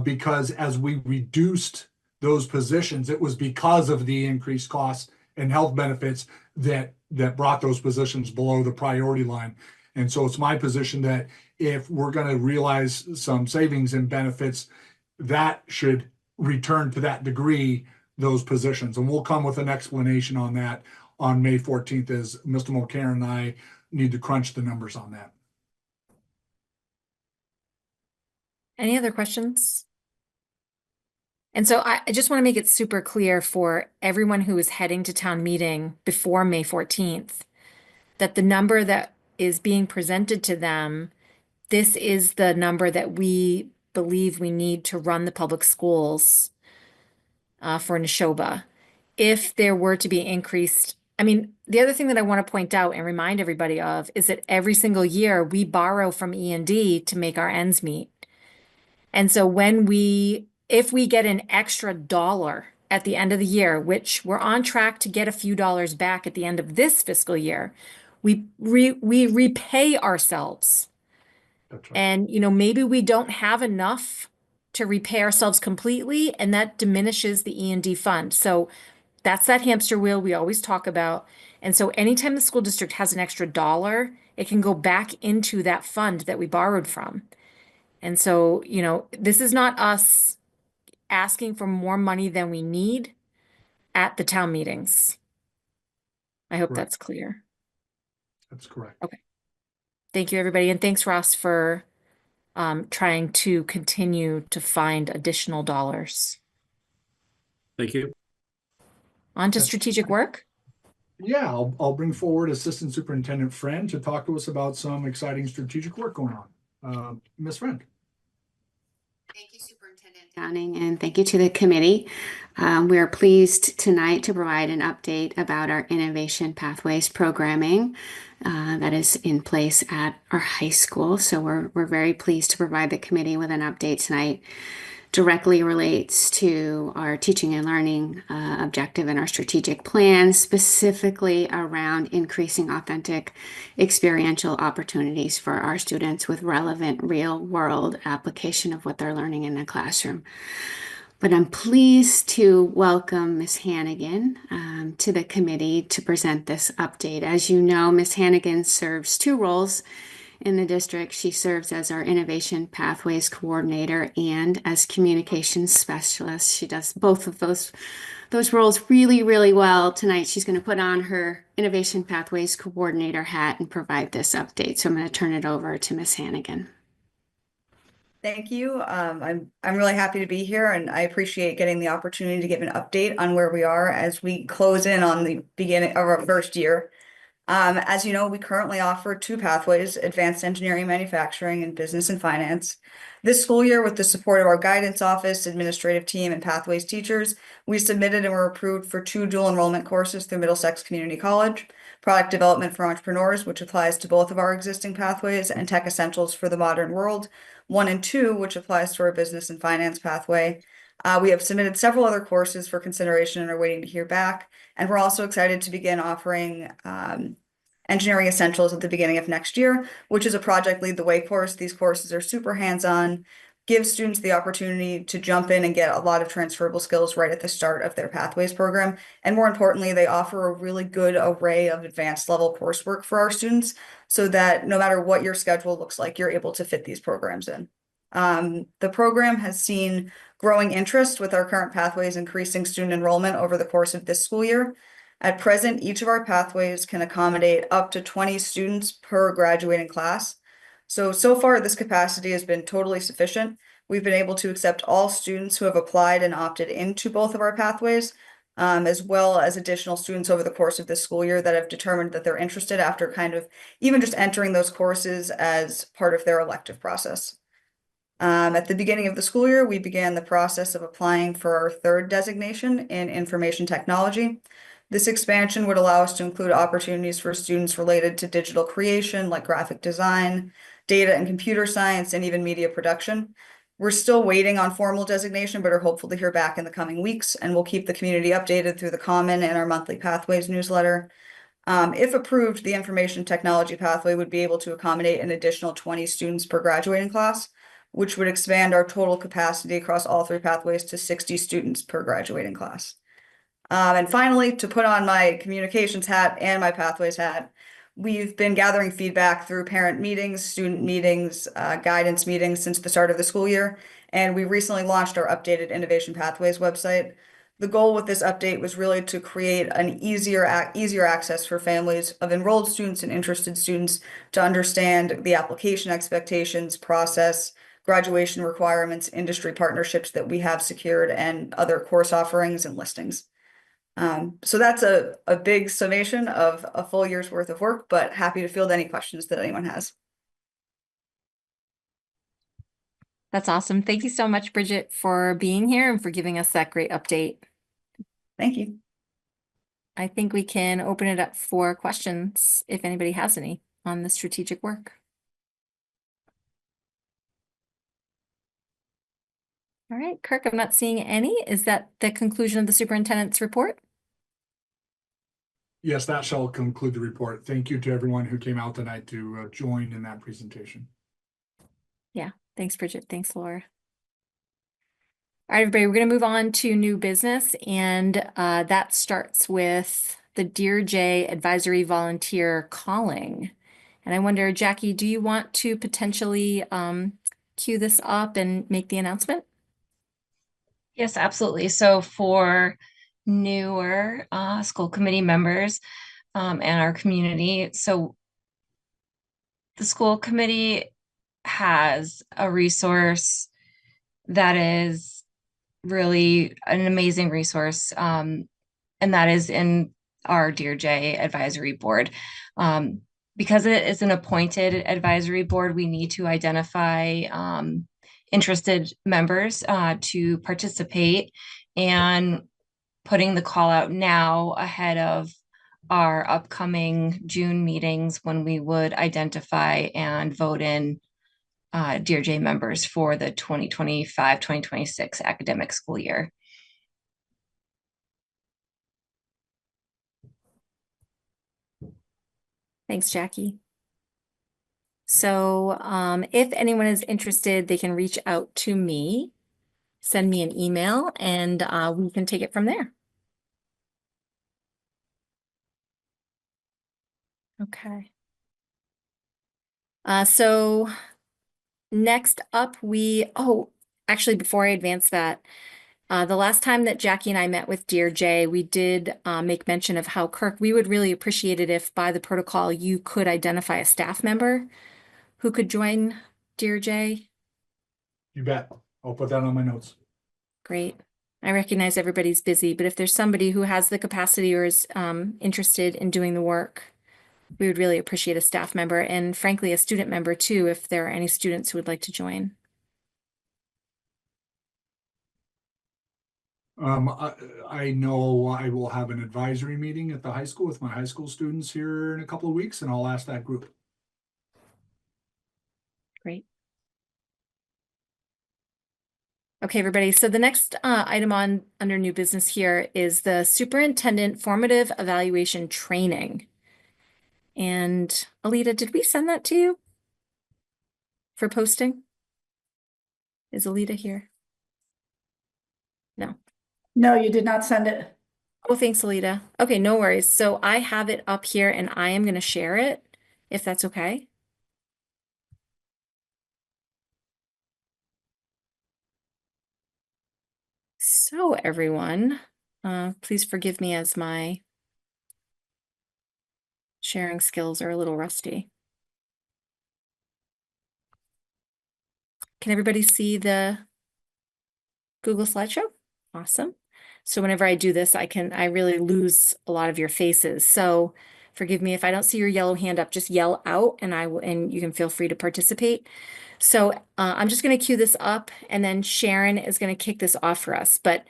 Because as we reduced those positions, it was because of the increased costs and health benefits that brought those positions below the priority line. And so it's my position that if we're going to realize some savings and benefits, that should return to that degree those positions. And we'll come with an explanation on that on May 14th as Mr. Mulcair and I need to crunch the numbers on that. Any other questions? And so I just want to make it super clear for everyone who is heading to town meeting before May 14th, that the number that is being presented to them, this is the number that we believe we need to run the public schools for Nashoba. If there were to be increased, I mean, the other thing that I want to point out and remind everybody of is that every single year we borrow from E&D to make our ends meet. And so if we get an extra dollar at the end of the year, which we're on track to get a few dollars back at the end of this fiscal year, we repay ourselves. That's right. And, maybe we don't have enough to repay ourselves completely, and that diminishes the E&D fund. So that's that hamster wheel we always talk about. And so anytime the school district has an extra dollar, it can go back into that fund that we borrowed from. And so, this is not us asking for more money than we need at the town meetings. I hope Correct. that's clear. That's correct. Okay. Thank you, everybody. And thanks, Ross, for trying to continue to find additional dollars. Thank you. On to strategic work. Yeah, I'll bring forward Assistant Superintendent Friend to talk to us about some exciting strategic work going on. Ms. Friend. Thank you, Superintendent Downing, and thank you to the committee. We are pleased tonight to provide an update about our Innovation Pathways programming that is in place at our high school. So we're very pleased to provide the committee with an update tonight. Directly relates to our teaching and learning objective and our strategic plan, specifically around increasing authentic experiential opportunities for our students with relevant real-world application of what they're learning in the classroom. But I'm pleased to welcome Ms. Hannigan to the committee to present this update. As you know, Ms. Hannigan serves two roles in the district. She serves as our Innovation Pathways Coordinator and as Communications Specialist. She does both of those roles really, really well. Tonight, she's going to put on her Innovation Pathways Coordinator hat and provide this update. So I'm going to turn it over to Ms. Hannigan. Thank you. I'm really happy to be here, and I appreciate getting the opportunity to give an update on where we are as we close in on the beginning of our first year. As you know, we currently offer two pathways: advanced engineering, manufacturing, and business and finance. This school year, with the support of our guidance office, administrative team, and pathways teachers, we submitted and were approved for two dual enrollment courses through Middlesex Community College: Product Development for Entrepreneurs, which applies to both of our existing pathways, and Tech Essentials for the Modern World 1 and 2, which applies to our business and finance pathway. We have submitted several other courses for consideration and are waiting to hear back. And we're also excited to begin offering Engineering Essentials at the beginning of next year, which is a Project Lead the Way course. These courses are super hands-on, give students the opportunity to jump in and get a lot of transferable skills right at the start of their Pathways program. And more importantly, they offer a really good array of advanced level coursework for our students so that no matter what your schedule looks like, you're able to fit these programs in. The program has seen growing interest, with our current pathways increasing student enrollment over the course of this school year. At present, each of our pathways can accommodate up to 20 students per graduating class. So far, this capacity has been totally sufficient. We've been able to accept all students who have applied and opted into both of our pathways, as well as additional students over the course of this school year that have determined that they're interested after kind of even just entering those courses as part of their elective process. At the beginning of the school year, we began the process of applying for our third designation in information technology. This expansion would allow us to include opportunities for students related to digital creation, like graphic design, data and computer science, and even media production. We're still waiting on formal designation, but are hopeful to hear back in the coming weeks, and we'll keep the community updated through the Common and our monthly Pathways newsletter. If approved, the information technology pathway would be able to accommodate an additional 20 students per graduating class, which would expand our total capacity across all 3 pathways to 60 students per graduating class. And finally, to put on my communications hat and my pathways hat, we've been gathering feedback through parent meetings, student meetings, guidance meetings since the start of the school year, and we recently launched our updated Innovation Pathways website. The goal with this update was really to create an easier access for families of enrolled students and interested students to understand the application expectations, process, graduation requirements, industry partnerships that we have secured, and other course offerings and listings. So that's a big summation of a full year's worth of work, but happy to field any questions that anyone has. That's awesome. Thank you so much, Bridget, for being here and for giving us that great update. Thank you. I think we can open it up for questions if anybody has any on the strategic work. All right, Kirk, I'm not seeing any. Is that the conclusion of the superintendent's report? Yes, that shall conclude the report. Thank you to everyone who came out tonight to join in that presentation. Yeah, thanks, Bridget. Thanks, Laura. All right, everybody, we're going to move on to new business, and that starts with the Dear Jay advisory volunteer calling. And I wonder, Jackie, do you want to potentially cue this up and make the announcement? Yes, absolutely. So for newer school committee members and our community, so the school committee has a resource that is really an amazing resource, and that is in our Dear Jay advisory board. Because it is an appointed advisory board, we need to identify interested members to participate, and putting the call out now ahead of our upcoming June meetings when we would identify and vote in Dear Jay members for the 2025-2026 academic school year. Thanks, Jackie. So if anyone is interested, they can reach out to me, send me an email, and we can take it from there. Okay. So next up, actually, before I advance that, the last time that Jackie and I met with Dear Jay, we did make mention of how, Kirk, we would really appreciate it if by the protocol you could identify a staff member who could join Dear Jay. You bet. I'll put that on my notes. Great. I recognize everybody's busy, but if there's somebody who has the capacity or is interested in doing the work, we would really appreciate a staff member, and frankly, a student member too, if there are any students who would like to join. I know I will have an advisory meeting at the high school with my high school students here in a couple of weeks, and I'll ask that group. Great. Okay, everybody. So the next item under new business here is the superintendent formative evaluation training. And Alita, did we send that to you for posting? Is Alita here? No. No, you did not send it. Oh, thanks, Alita. Okay, no worries. So I have it up here and I am going to share it, if that's okay. So everyone, please forgive me as my sharing skills are a little rusty. Can everybody see the Google slideshow? Awesome. So whenever I do this, I really lose a lot of your faces. So forgive me if I don't see your yellow hand up, just yell out and you can feel free to participate. So I'm just going to cue this up, and then Sharon is going to kick this off for us. But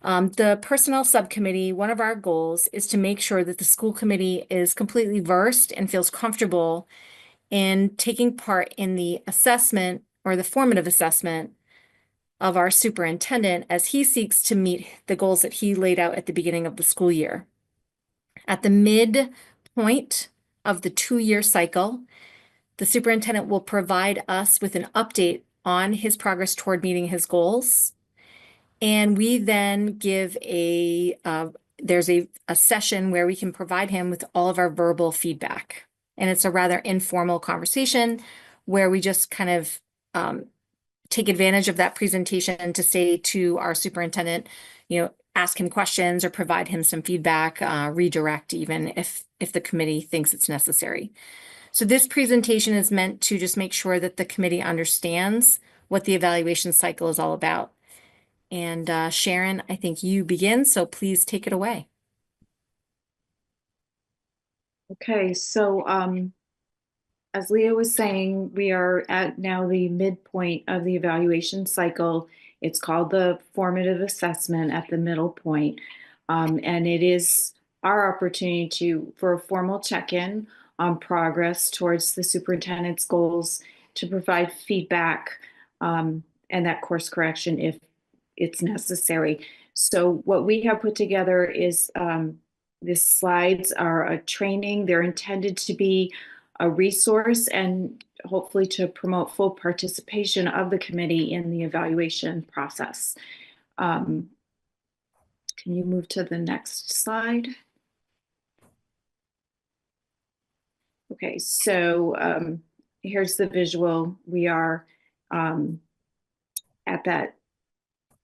the personnel subcommittee, one of our goals is to make sure that the school committee is completely versed and feels comfortable in taking part in the assessment or the formative assessment of our superintendent as he seeks to meet the goals that he laid out at the beginning of the school year. At the midpoint of the 2-year cycle, the superintendent will provide us with an update on his progress toward meeting his goals. And we then give there's a session where we can provide him with all of our verbal feedback. And it's a rather informal conversation where we just kind of take advantage of that presentation to say to our superintendent, ask him questions or provide him some feedback, redirect even if the committee thinks it's necessary. So this presentation is meant to just make sure that the committee understands what the evaluation cycle is all about. And Sharon, I think you begin, so please take it away. Okay, so as Leah was saying, we are at now the midpoint of the evaluation cycle. It's called the formative assessment at the middle point. And it is our opportunity for a formal check-in on progress towards the superintendent's goals, to provide feedback and that course correction if it's necessary. So what we have put together is these slides are a training. They're intended to be a resource and hopefully to promote full participation of the committee in the evaluation process. Can you move to the next slide? Okay, so here's the visual. We are at that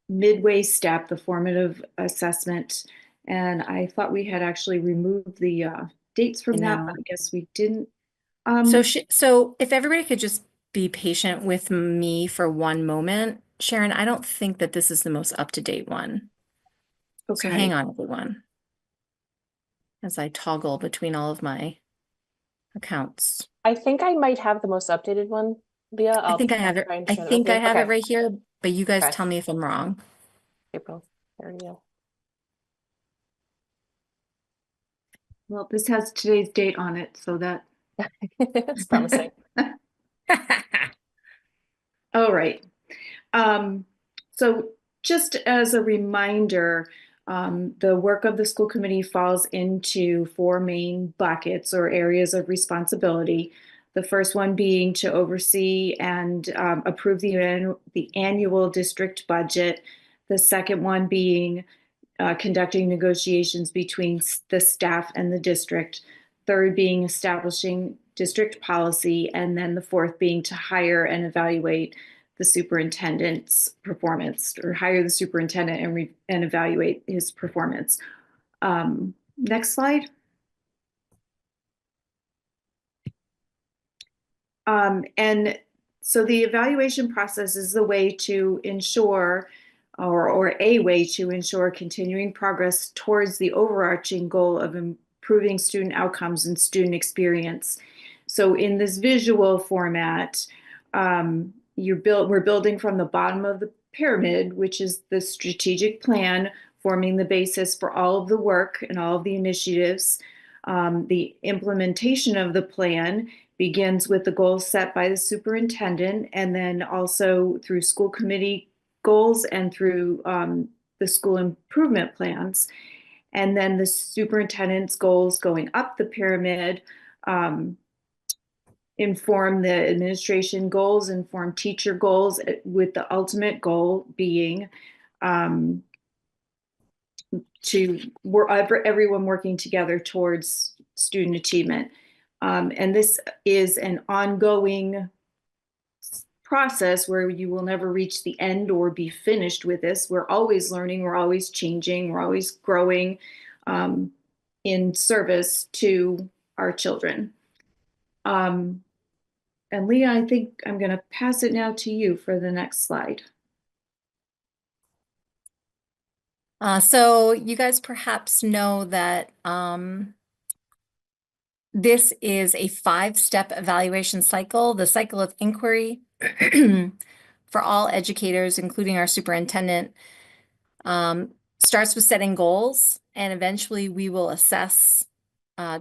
midway step, the formative assessment. And I thought we had actually removed the dates from that, but I guess we didn't. So if everybody could just be patient with me for one moment, Sharon, I don't think that this is the most up-to-date one. Okay. So hang on, everyone, as I toggle between all of my accounts. I think I might have the most updated one, Leah. I think I have it. I think I have it right here, but you guys tell me if I'm wrong. April 30th. Well, this has today's date on it, so that it's promising. All right. So just as a reminder, the work of the school committee falls into 4 main buckets or areas of responsibility. The first one being to oversee and approve the annual district budget. The second one being conducting negotiations between the staff and the district. Third being establishing district policy. And then the fourth being to hire and evaluate the superintendent's performance, or hire the superintendent and evaluate his performance. Next slide. And so the evaluation process is the way to ensure, or a way to ensure, continuing progress towards the overarching goal of improving student outcomes and student experience. So in this visual format, we're building from the bottom of the pyramid, which is the strategic plan, forming the basis for all of the work and all of the initiatives. The implementation of the plan begins with the goals set by the superintendent, and then also through school committee goals and through the school improvement plans. And then the superintendent's goals going up the pyramid inform the administration goals, inform teacher goals, with the ultimate goal being everyone working together towards student achievement. And this is an ongoing process where you will never reach the end or be finished with this. We're always learning, we're always changing, we're always growing in service to our children. And Leah, I think I'm going to pass it now to you for the next slide. So you guys perhaps know that this is a 5-step evaluation cycle. The cycle of inquiry for all educators, including our superintendent, starts with setting goals, and eventually we will assess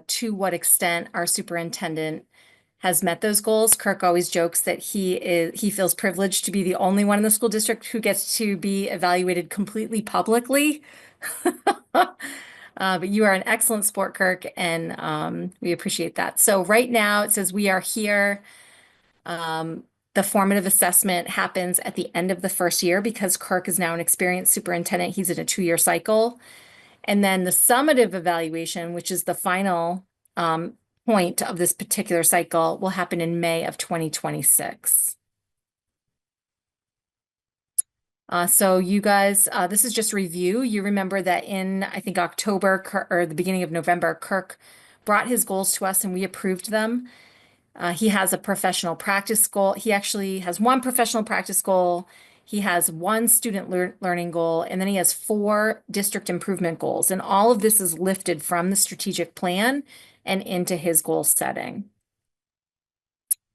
to what extent our superintendent has met those goals. Kirk always jokes that he feels privileged to be the only one in the school district who gets to be evaluated completely publicly. But you are an excellent sport, Kirk, and we appreciate that. So right now it says we are here. The formative assessment happens at the end of the first year because Kirk is now an experienced superintendent. He's in a 2-year cycle. And then the summative evaluation, which is the final point of this particular cycle, will happen in May of 2026. So you guys, this is just review. You remember that in, I think, October or the beginning of November, Kirk brought his goals to us and we approved them. He has a professional practice goal. He actually has 1 professional practice goal. He has 1 student learning goal, and then he has 4 district improvement goals. And all of this is lifted from the strategic plan and into his goal setting.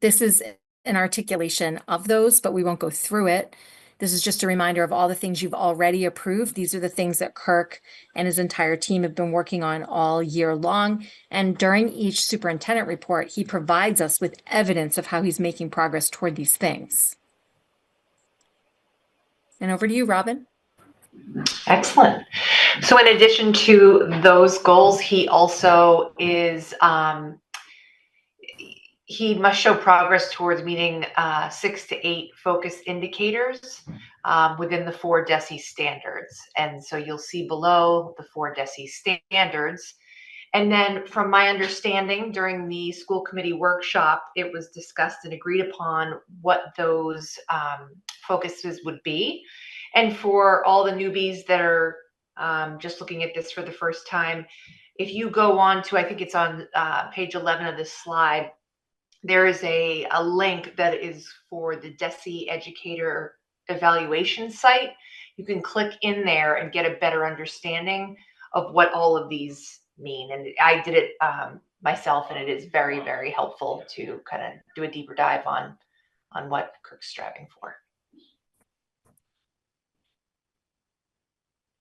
This is an articulation of those, but we won't go through it. This is just a reminder of all the things you've already approved. These are the things that Kirk and his entire team have been working on all year long. And during each superintendent report, he provides us with evidence of how he's making progress toward these things. And over to you, Robin. Excellent. So in addition to those goals, he also is he must show progress towards meeting 6 to 8 focused indicators within the 4 DESI standards. And so you'll see below the 4 DESI standards. And then from my understanding during the school committee workshop, it was discussed and agreed upon what those focuses would be. And for all the newbies that are just looking at this for the first time, if you go on to, I think it's on page 11 of this slide, there is a link that is for the DESI educator evaluation site. You can click in there and get a better understanding of what all of these mean. And I did it myself, and it is very, very helpful to kind of do a deeper dive on what Kirk's striving for.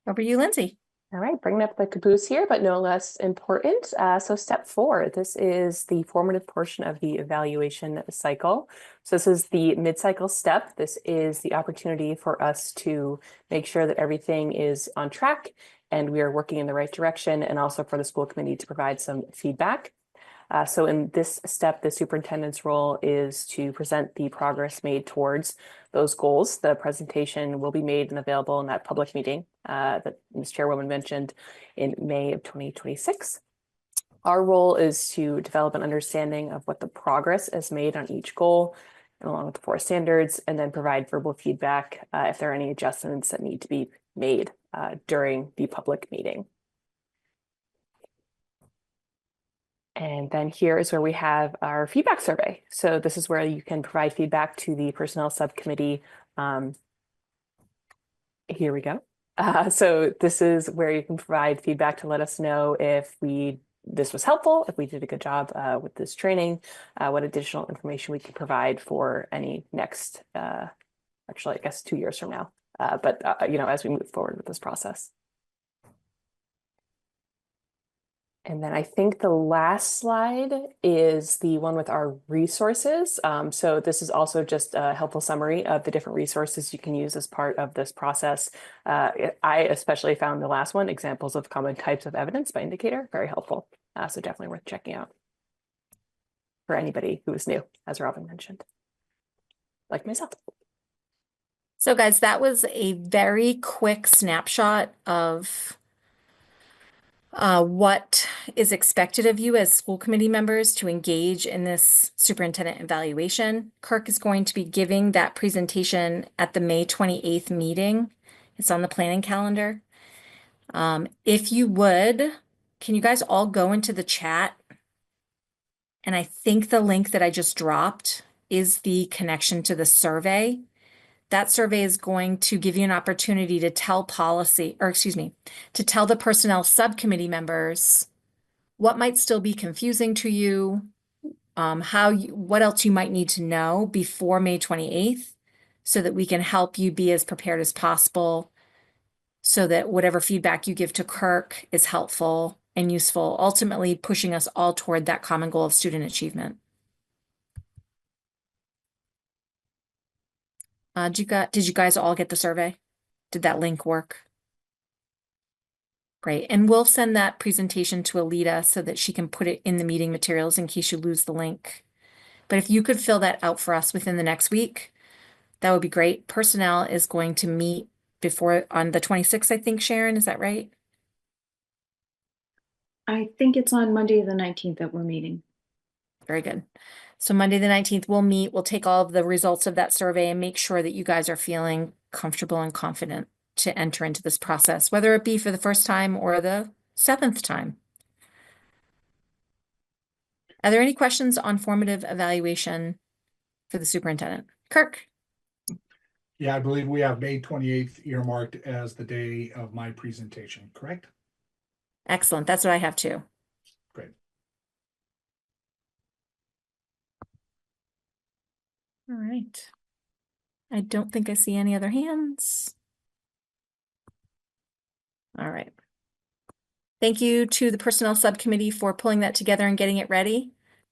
Over to you, Lindsay. All right, bringing up the caboose here, but no less important. So step 4, this is the formative portion of the evaluation cycle. So this is the mid-cycle step. This is the opportunity for us to make sure that everything is on track and we are working in the right direction, and also for the school committee to provide some feedback. So in this step, the superintendent's role is to present the progress made towards those goals. The presentation will be made and available in that public meeting that Ms. Chairwoman mentioned in May of 2026. Our role is to develop an understanding of what the progress is made on each goal, along with the 4 standards, and then provide verbal feedback if there are any adjustments that need to be made during the public meeting. And then here is where we have our feedback survey. So this is where you can provide feedback to the personnel subcommittee. Here we go. So this is where you can provide feedback to let us know if this was helpful, if we did a good job with this training, what additional information we can provide for any next, actually, I guess 2 years from now. But as we move forward with this process. And then I think the last slide is the one with our resources. So this is also just a helpful summary of the different resources you can use as part of this process. I especially found the last one, examples of common types of evidence by indicator, very helpful. So definitely worth checking out for anybody who is new, as Robin mentioned, like myself. So guys, that was a very quick snapshot of what is expected of you as school committee members to engage in this superintendent evaluation. Kirk is going to be giving that presentation at the May 28th meeting. It's on the planning calendar. If you would, can you guys all go into the chat? And I think the link that I just dropped is the connection to the survey. That survey is going to give you an opportunity to tell to tell the personnel subcommittee members what might still be confusing to you, what else you might need to know before May 28th, so that we can help you be as prepared as possible, so that whatever feedback you give to Kirk is helpful and useful, ultimately pushing us all toward that common goal of student achievement. Did you guys all get the survey? Did that link work? Great. And we'll send that presentation to Alita so that she can put it in the meeting materials in case you lose the link. But if you could fill that out for us within the next week, that would be great. Personnel is going to meet before on the 26th, I think, Sharon, is that right? I think it's on Monday, the 19th that we're meeting. Very good. So Monday, the 19th, we'll meet, we'll take all of the results of that survey and make sure that you guys are feeling comfortable and confident to enter into this process, whether it be for the first time or the 7th time. Are there any questions on formative evaluation for the superintendent? Kirk? Yeah, I believe we have May 28th earmarked as the day of my presentation, correct? Excellent. That's what I have too. Great. All right. I don't think I see any other hands. All right. Thank you to the Personnel Subcommittee for pulling that together and getting it ready.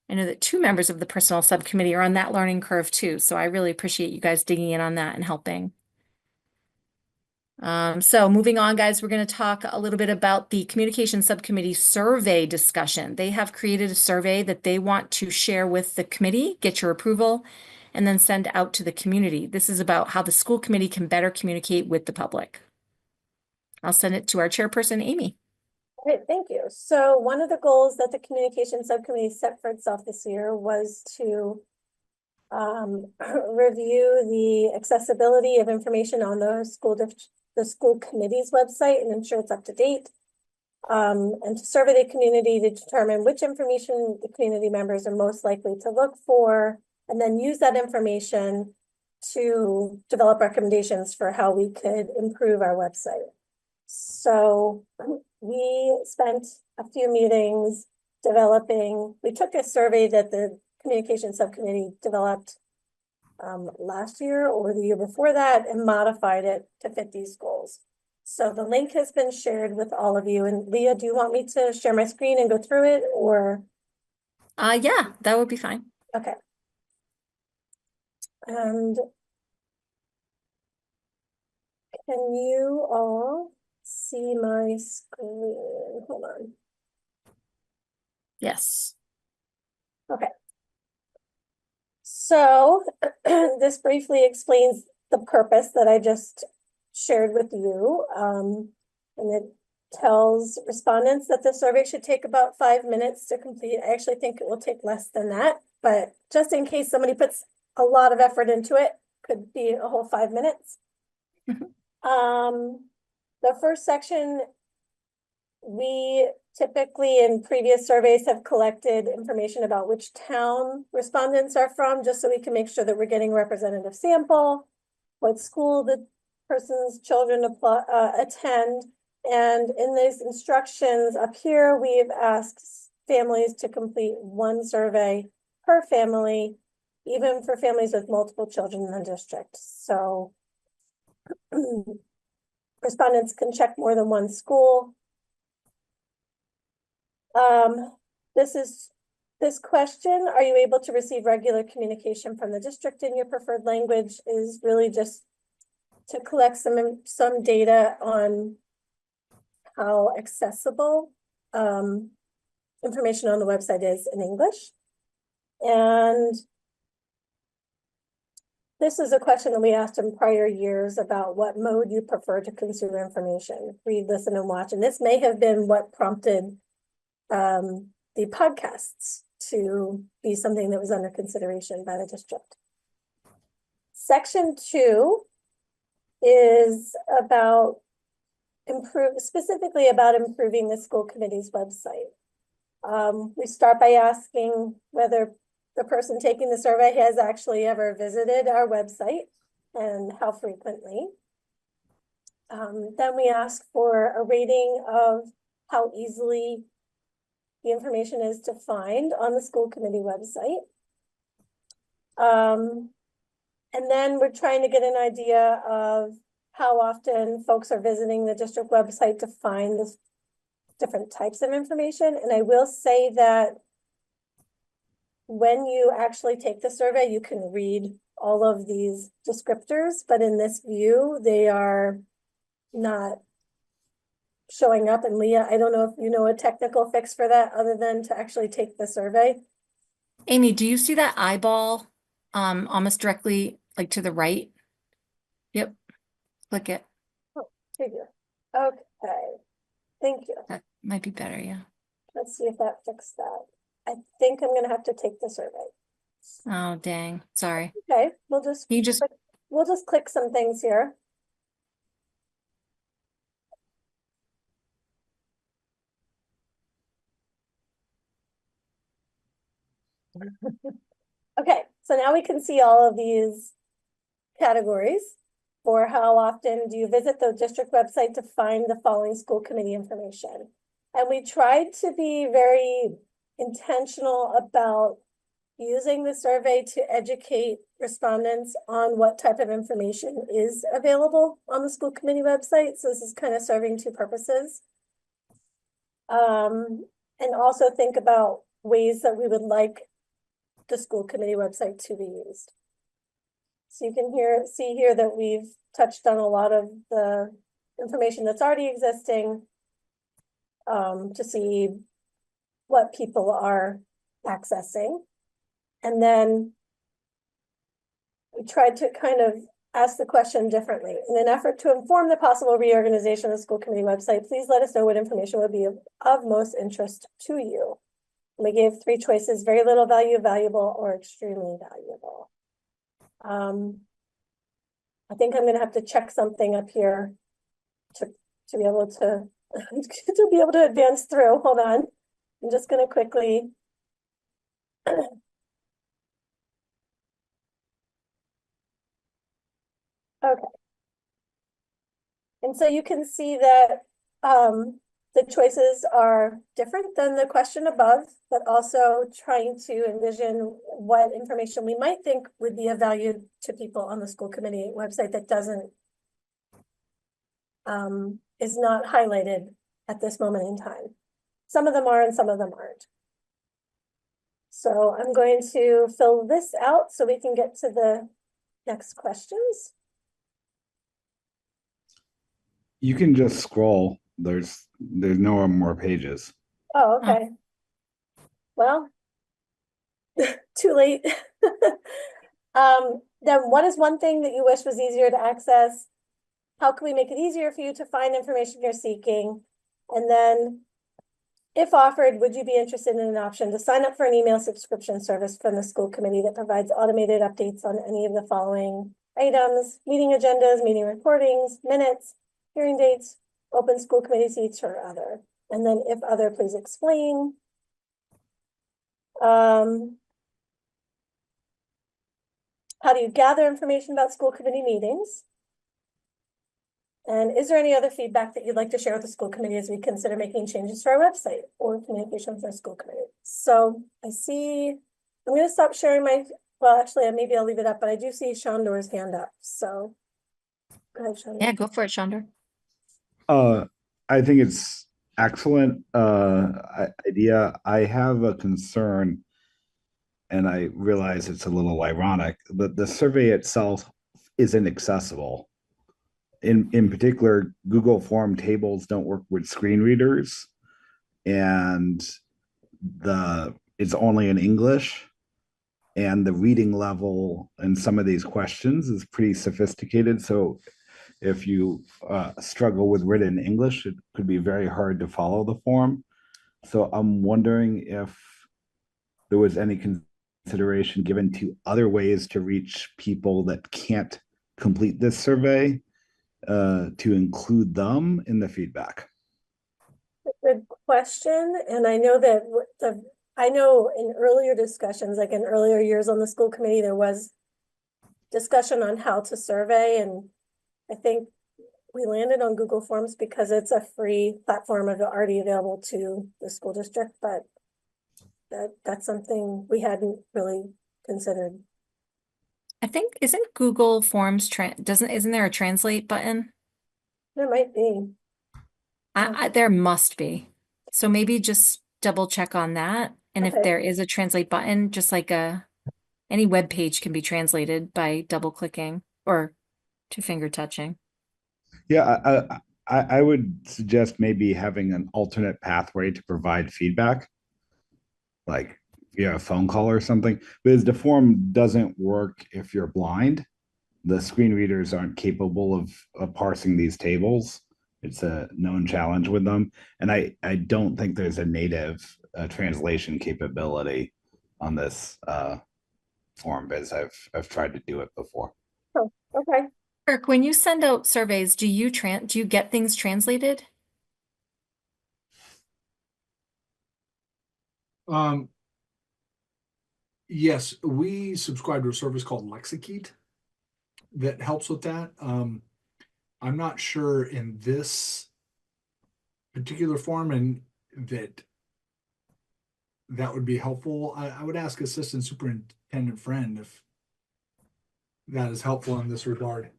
I know that 2 members of the Personnel Subcommittee are on that learning curve too, so I really appreciate you guys digging in on that and helping. So moving on, guys, we're going to talk a little bit about the Communication Subcommittee survey discussion. They have created a survey that they want to share with the committee, get your approval, and then send out to the community. This is about how the school committee can better communicate with the public. I'll send it to our chairperson, Amy. Great, thank you. So one of the goals that the communication subcommittee set for itself this year was to review the accessibility of information on the school committee's website and ensure it's up to date. And to survey the community to determine which information the community members are most likely to look for, and then use that information to develop recommendations for how we could improve our website. So we spent a few meetings we took a survey that the communication subcommittee developed last year or the year before that and modified it to fit these goals. So the link has been shared with all of you. And Leah, do you want me to share my screen and go through it, or? Yeah, that would be fine. Okay. And can you all see my screen? Hold on. Yes. Okay. So this briefly explains the purpose that I just shared with you. And it tells respondents that the survey should take about 5 minutes to complete. I actually think it will take less than that, but just in case somebody puts a lot of effort into it, could be a whole 5 minutes. The first section, we typically in previous surveys have collected information about which town respondents are from, just so we can make sure that we're getting a representative sample, what school the person's children attend. And in these instructions up here, we've asked families to complete 1 survey per family, even for families with multiple children in the district. So respondents can check more than 1 school. This question, are you able to receive regular communication from the district in your preferred language, is really just to collect some data on how accessible information on the website is in English. And this is a question that we asked in prior years about what mode you prefer to consume information, read, listen, and watch. And this may have been what prompted the podcasts to be something that was under consideration by the district. Section 2 is about specifically about improving the school committee's website. We start by asking whether the person taking the survey has actually ever visited our website and how frequently. Then we ask for a rating of how easily the information is to find on the school committee website. And then we're trying to get an idea of how often folks are visiting the district website to find the different types of information. And I will say that when you actually take the survey, you can read all of these descriptors, but in this view, they are not showing up. And Leah, I don't know if you know a technical fix for that other than to actually take the survey. Amy, do you see that eyeball almost directly like to the right? Yep. Click it. Oh, figure. Okay. Thank you. That might be better, yeah. Let's see if that fixed that. I think I'm gonna have to take the survey. Oh, dang. Sorry. Okay, You just we'll just click some things here. Okay, so now we can see all of these categories for how often do you visit the district website to find the following school committee information. And we tried to be very intentional about using the survey to educate respondents on what type of information is available on the school committee website. So this is kind of serving two purposes. And also think about ways that we would like the school committee website to be used. So you can see here that we've touched on a lot of the information that's already existing to see what people are accessing. And then we tried to kind of ask the question differently. In an effort to inform the possible reorganization of the school committee website, please let us know what information would be of most interest to you. And we gave three choices: very little value, valuable, or extremely valuable. I think I'm gonna have to check something up here to be able to to be able to advance through. Hold on. I'm just gonna quickly okay. And so you can see that the choices are different than the question above, but also trying to envision what information we might think would be of value to people on the school committee website that doesn't is not highlighted at this moment in time. Some of them are and some of them aren't. So I'm going to fill this out so we can get to the next questions. You can just scroll. There's no more pages. Oh, okay. Well, too late. Then what is one thing that you wish was easier to access? How can we make it easier for you to find information you're seeking? And then, if offered, would you be interested in an option to sign up for an email subscription service from the school committee that provides automated updates on any of the following items: meeting agendas, meeting recordings, minutes, hearing dates, open school committee seats, or other? And then if other, please explain. How do you gather information about school committee meetings? And is there any other feedback that you'd like to share with the school committee as we consider making changes to our website or communication with our school committee? So I see, I'm going to stop sharing my, well, actually, maybe I'll leave it up, but I do see Shondor's hand up. So go ahead, Shondor. Yeah, go for it, Shondor. I think it's excellent idea. I have a concern, and I realize it's a little ironic, but the survey itself isn't accessible. In particular, Google Form tables don't work with screen readers, and it's only in English, and the reading level in some of these questions is pretty sophisticated. So if you struggle with written English, it could be very hard to follow the form. So I'm wondering if there was any consideration given to other ways to reach people that can't complete this survey, to include them in the feedback. Good question. And I know that I know in earlier discussions, like in earlier years on the school committee, there was discussion on how to survey. And I think we landed on Google Forms because it's a free platform already available to the school district, but that's something we hadn't really considered. I think, isn't Google Forms, isn't there a translate button? There might be. There must be. So maybe just double check on that And if Okay. there is a translate button, just like any web page can be translated by double clicking or two finger touching. Yeah, I would suggest maybe having an alternate pathway to provide feedback, like via a phone call or something, because the form doesn't work if you're blind. The screen readers aren't capable of parsing these tables. It's a known challenge with them. And I don't think there's a native translation capability on this form, because I've tried to do it before. Oh, okay. Kirk, when you send out surveys, do you get things translated? Yes, we subscribe to a service called Lexicate that helps with that. I'm not sure in this particular form and that would be helpful. I would ask Assistant Superintendent Friend if that is helpful in this regard.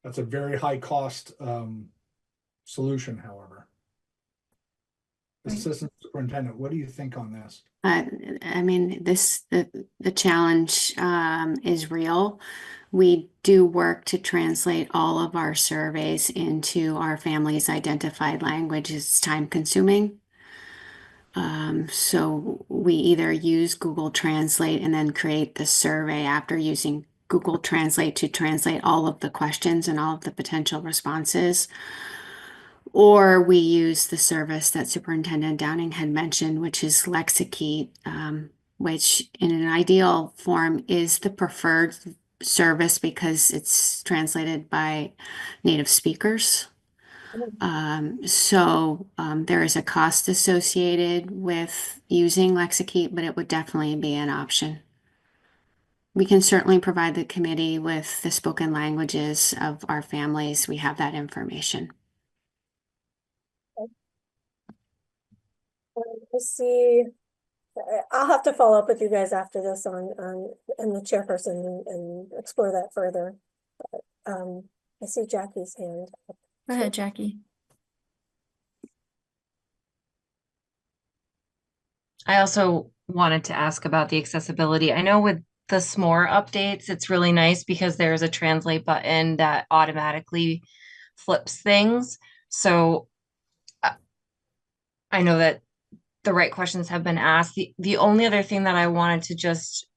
That's a very high cost solution, however. Assistant Superintendent, what do you think on this? I mean, the challenge is real. We do work to translate all of our surveys into our family's identified language. It's time consuming. So we either use Google Translate and then create the survey after using Google Translate to translate all of the questions and all of the potential responses. Or we use the service that Superintendent Downing had mentioned, which is Lexicate, which in an ideal form is the preferred service because it's translated by native speakers. So there is a cost associated with using Lexicate, but it would definitely be an option. We can certainly provide the committee with the spoken languages of our families. We have that information. I see. I'll have to follow up with you guys after this on and the chairperson and explore that further. But, I see Jackie's hand. Go ahead, Jackie. I also wanted to ask about the accessibility. I know with the SMORE updates, it's really nice because there's a translate button that automatically flips things. So I know that the right questions have been asked. The only other thing that I wanted to just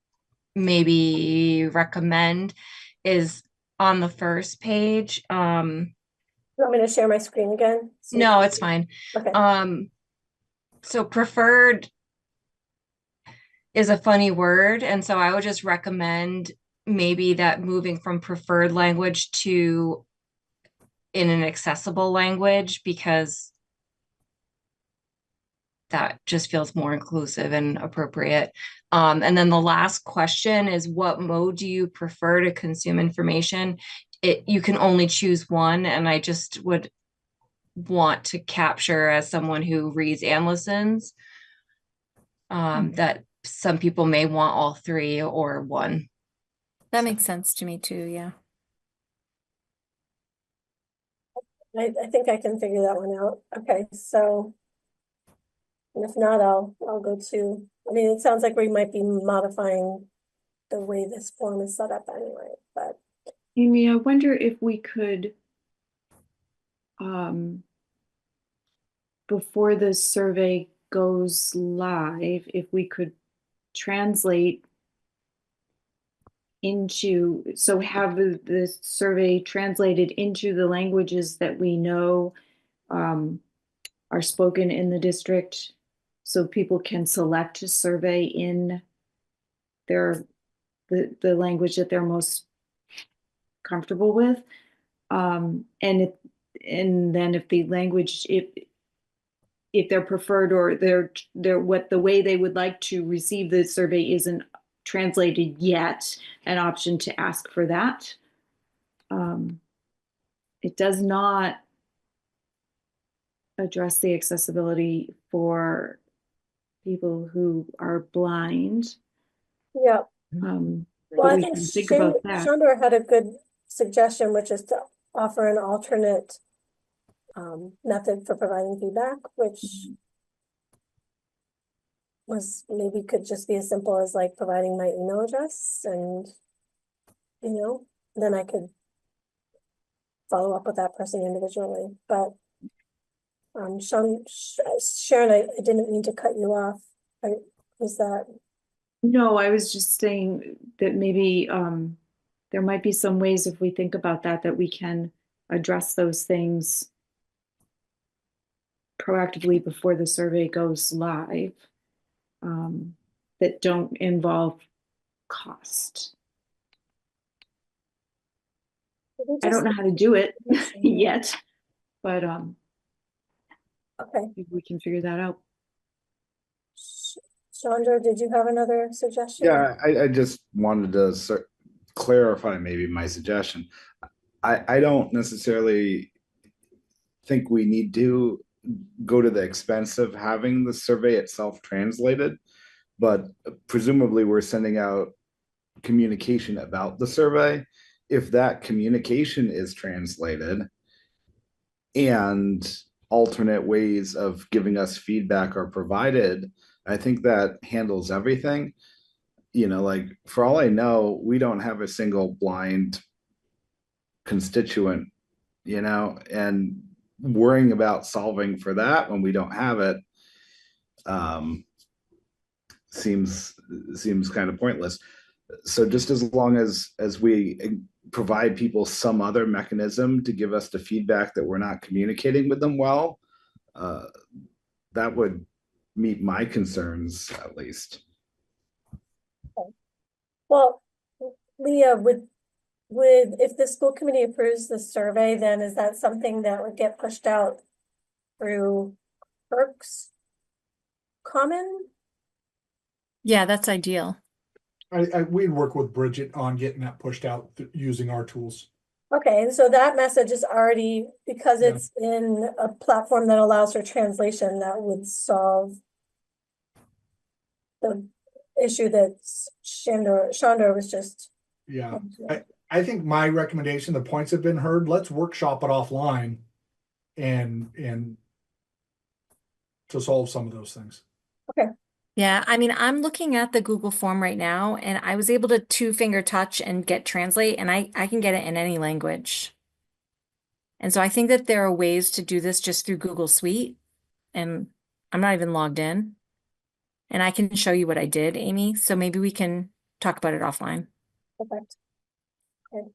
maybe recommend is on the first page. You want me to share my screen again? No, it's fine. Okay. So preferred is a funny word, and so I would just recommend maybe that moving from preferred language to in an accessible language, because that just feels more inclusive and appropriate. And then the last question is, what mode do you prefer to consume information? You can only choose one, and I just would want to capture, as someone who reads and listens, that some people may want all three or one. That makes sense to me too, yeah. I think I can figure that one out. Okay, so and if not, I'll go to, I mean, it sounds like we might be modifying the way this form is set up anyway, but Amy, I wonder if we could, before the survey goes live, if we could translate into, so have the survey translated into the languages that we know are spoken in the district, so people can select a survey in the language that they're most comfortable with. And then if the language, if they're preferred or they're what the way they would like to receive the survey isn't translated yet, an option to ask for that. It does not address the accessibility for people who are blind. yeah. But Well, I we think can think about that. Chandra had a good suggestion, which is to offer an alternate method for providing feedback, which was maybe could just be as simple as like providing my email address and, then I could follow up with that person individually, but Sharon, I didn't mean to cut you off. Was that? No, I was just saying that maybe there might be some ways, if we think about that we can address those things proactively before the survey goes live, that don't involve cost. I don't know how to do it yet, but okay. maybe we can figure that out. Chandra, did you have another suggestion? Yeah, I just wanted to clarify maybe my suggestion. I don't necessarily think we need to go to the expense of having the survey itself translated, but presumably we're sending out communication about the survey. If that communication is translated and alternate ways of giving us feedback are provided, I think that handles everything. Like for all I know, we don't have a single blind constituent, and worrying about solving for that when we don't have it seems kind of pointless. So just as long as we provide people some other mechanism to give us the feedback that we're not communicating with them well, that would meet my concerns at least. Okay. Well, Leah, would if the school committee approves the survey, then is that something that would get pushed out through Perks Common? Yeah, that's ideal. We'd work with Bridget on getting that pushed out using our tools. Okay, and so that message is already, because it's in a platform that allows for translation, that would solve the issue that Chandra was just. Yeah, I think my recommendation, the points have been heard. Let's workshop it offline and to solve some of those things. Okay. Yeah, I mean, I'm looking at the Google form right now, and I was able to 2-finger touch and get translate, and I can get it in any language. And so I think that there are ways to do this just through Google Suite, and I'm not even logged in. And I can show you what I did, Amy, so maybe we can talk about it offline. Perfect. Okay.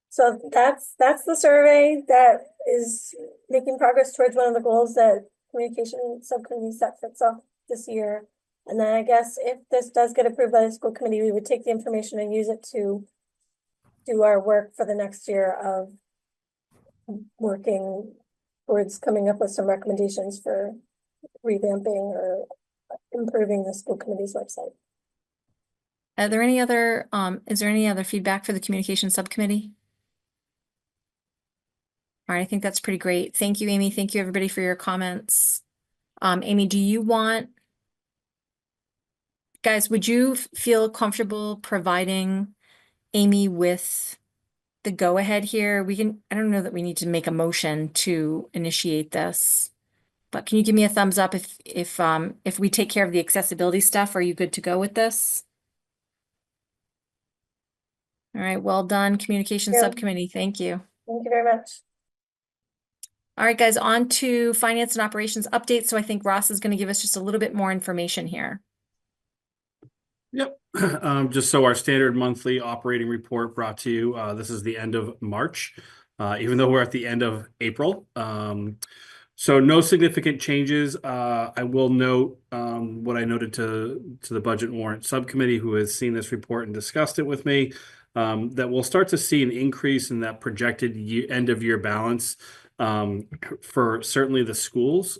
So that's the survey that is making progress towards one of the goals that communication subcommittee set for itself this year. And then I guess if this does get approved by the school committee, we would take the information and use it to do our work for the next year of working towards coming up with some recommendations for revamping or improving the school committee's website. Are there any other, is there any other feedback for the communication subcommittee? All right, I think that's pretty great. Thank you, Amy. Thank you, everybody, for your comments. Amy, do you want, guys, would you feel comfortable providing Amy with the go-ahead here? We can, I don't know that we need to make a motion to initiate this, but can you give me a thumbs up if we take care of the accessibility stuff? Are you good to go with this? All right, well done, communication subcommittee. Thank you. Thank you very much. All right, guys, on to finance and operations updates. So I think Ross is going to give us just a little bit more information here. Yep. Just so our standard monthly operating report brought to you. This is the end of March, even though we're at the end of April. So no significant changes. I will note what I noted to the budget and warrant subcommittee, who has seen this report and discussed it with me, that we'll start to see an increase in that projected end of year balance for certainly the schools.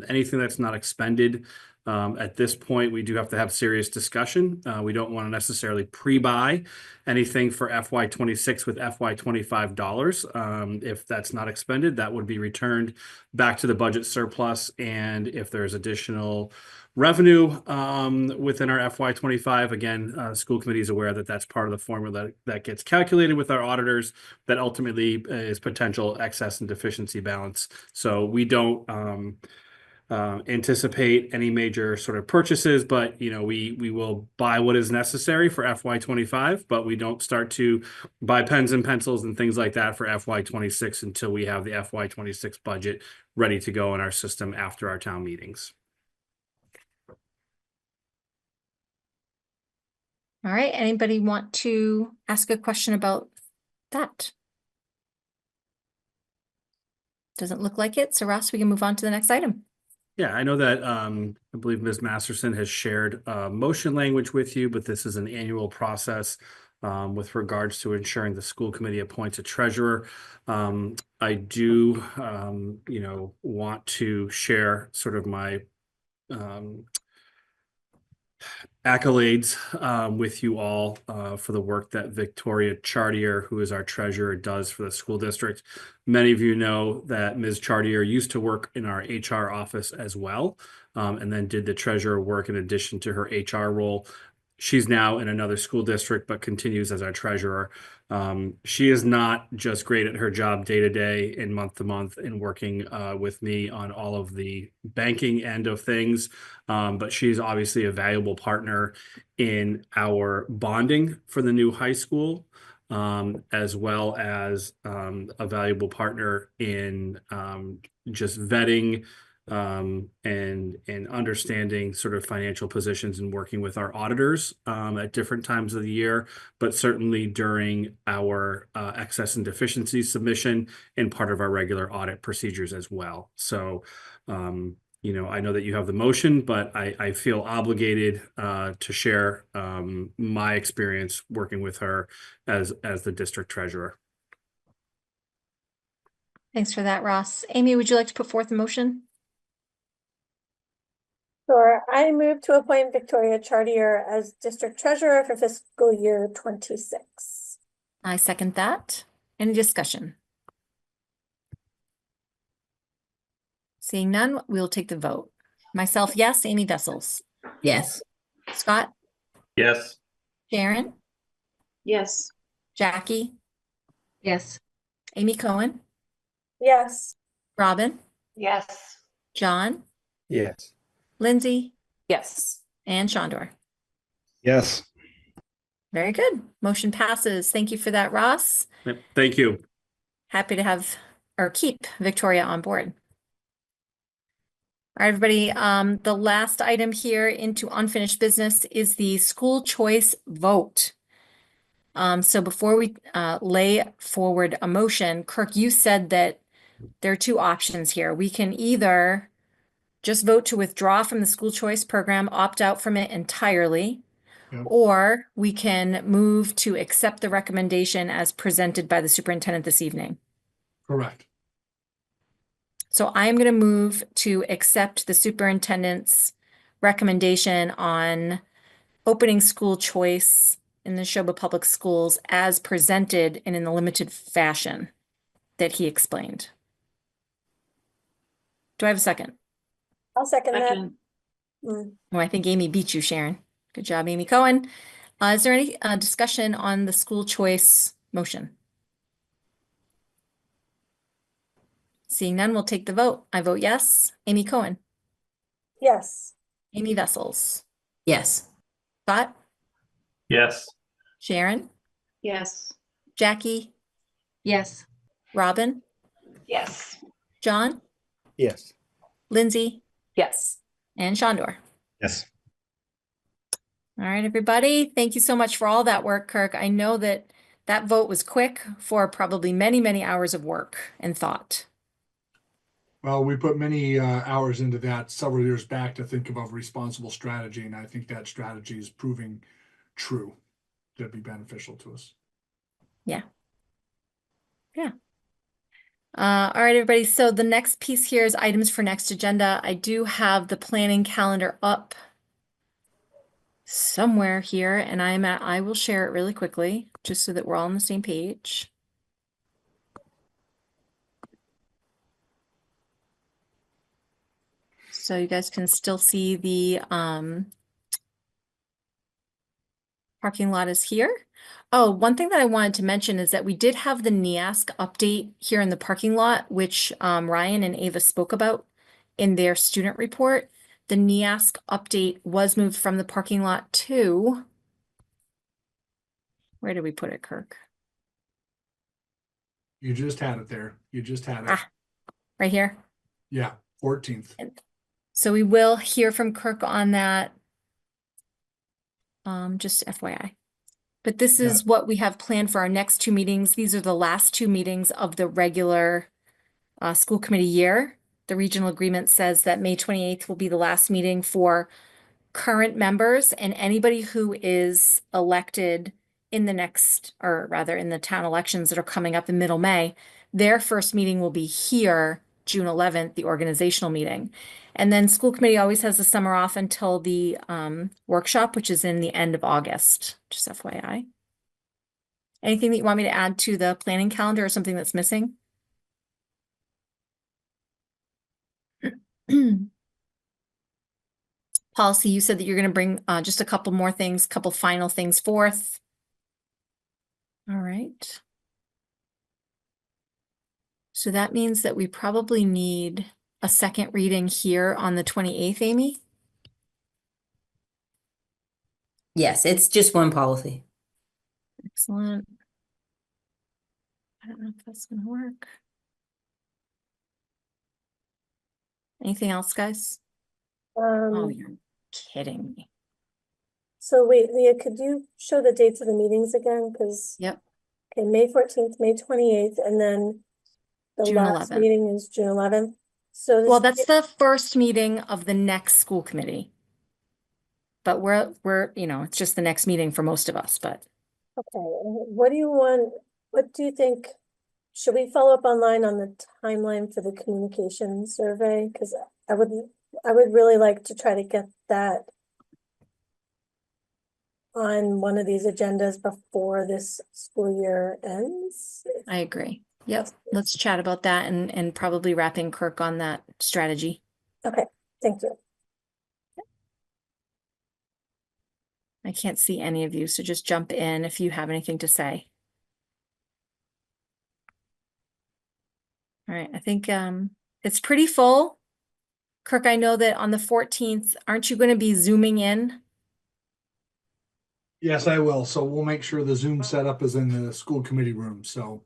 Anything that's not expended at this point, we do have to have serious discussion. We don't want to necessarily pre-buy anything for FY26 with FY25 dollars. If that's not expended, that would be returned back to the budget surplus. And if there's additional revenue within our FY25, again, school committee is aware that that's part of the formula that gets calculated with our auditors that ultimately is potential excess and deficiency balance. So we don't anticipate any major sort of purchases, but we will buy what is necessary for FY25, but we don't start to buy pens and pencils and things like that for FY26 until we have the FY26 budget ready to go in our system after our town meetings. All right, anybody want to ask a question about that? Doesn't look like it. So Ross, we can move on to the next item. Yeah, I know that I believe Ms. Masterson has shared motion language with you, but this is an annual process with regards to ensuring the school committee appoints a treasurer. I do, want to share sort of my accolades with you all for the work that Victoria Chartier, who is our treasurer, does for the school district. Many of you know that Ms. Chartier used to work in our HR office as well, and then did the treasurer work in addition to her HR role. She's now in another school district, but continues as our treasurer. She is not just great at her job day to day and month to month in working with me on all of the banking end of things, but she's obviously a valuable partner in our bonding for the new high school, as well as a valuable partner in just vetting and understanding sort of financial positions and working with our auditors at different times of the year, but certainly during our excess and deficiency submission and part of our regular audit procedures as well. So, I know that you have the motion, but I feel obligated to share my experience working with her as the district treasurer. Thanks for that, Ross. Amy, would you like to put forth a motion? Sure. I move to appoint Victoria Chartier as district treasurer for fiscal year 26. I second that. Any discussion? Seeing none, we'll take the vote. Myself, yes. Amy Vessels. Yes. Scott? Yes. Sharon? Yes. Jackie? Yes. Amy Cohen? Yes. Robin? Yes. John? Yes. Lindsay? Yes. And Shondor. Yes. Very good. Motion passes. Thank you for that, Ross. Yep, thank you. Happy to have or keep Victoria on board. All right, everybody. The last item here into unfinished business is the school choice vote. So before we lay forward a motion, Kirk, you said that there are two options here. We can either just vote to withdraw from the school choice program, opt out from it entirely, or we can move to accept the recommendation as presented by the superintendent this evening. Correct. So I'm going to move to accept the superintendent's recommendation on opening school choice in the Nashoba Public Schools as presented and in the limited fashion that he explained. Do I have a second? I'll second that. Oh, I think Amy beat you, Sharon. Good job, Amy Cohen. Is there any discussion on the school choice motion? Seeing none, we'll take the vote. I vote yes. Amy Cohen. Yes. Amy Vessels. Yes. Scott. Yes. Sharon. Yes. Jackie. Yes. Robin. Yes. John. Yes. Lindsay. Yes. And Shondor. Yes. All right, everybody. Thank you so much for all that work, Kirk. I know that that vote was quick for probably many, many hours of work and thought. Well, we put many hours into that several years back to think about responsible strategy, and I think that strategy is proving true to be beneficial to us. Yeah. Yeah. All right, everybody. So the next piece here is items for next agenda. I do have the planning calendar up somewhere here, and I will share it really quickly just so that we're all on the same page. So you guys can still see the parking lot is here. Oh, one thing that I wanted to mention is that we did have the NEASC update here in the parking lot, which Ryan and Ava spoke about in their student report. The NEASC update was moved from the parking lot to, where did we put it, Kirk? You just had it there. You just had it. Ah, right here. Yeah, 14th. So we will hear from Kirk on that. Just FYI. But this is what we have planned for our next two meetings. These are the last two meetings of the regular school committee year. The regional agreement says that May 28th will be the last meeting for current members, and anybody who is elected in the next, or rather in the town elections that are coming up in middle May, their first meeting will be here, June 11th, the organizational meeting. And then school committee always has the summer off until the workshop, which is in the end of August, just FYI. Anything that you want me to add to the planning calendar or something that's missing? Policy, you said that you're going to bring just a couple more things, couple final things forth. All right. So that means that we probably need a second reading here on the 28th, Amy? Yes, it's just one policy. Excellent. I don't know if that's going to work. Anything else, guys? Oh, you're kidding me. So wait, Leah, could you show the dates of the meetings again? Because Yep. Okay, May 14th, May 28th, and then the June last 11th. meeting is June 11th. So this, Well, that's the first meeting of the next school committee. But we're, you know, it's just the next meeting for most of us, but okay, what do you want, what do you think? Should we follow up online on the timeline for the communication survey? Because I would really like to try to get that on one of these agendas before this school year ends. I agree. Yep. Let's chat about that and probably wrapping Kirk on that strategy. Okay, thank you. I can't see any of you, so just jump in if you have anything to say. All right, I think it's pretty full. Kirk, I know that on the 14th, aren't you going to be zooming in? Yes, I will. So we'll make sure the Zoom setup is in the school committee room. So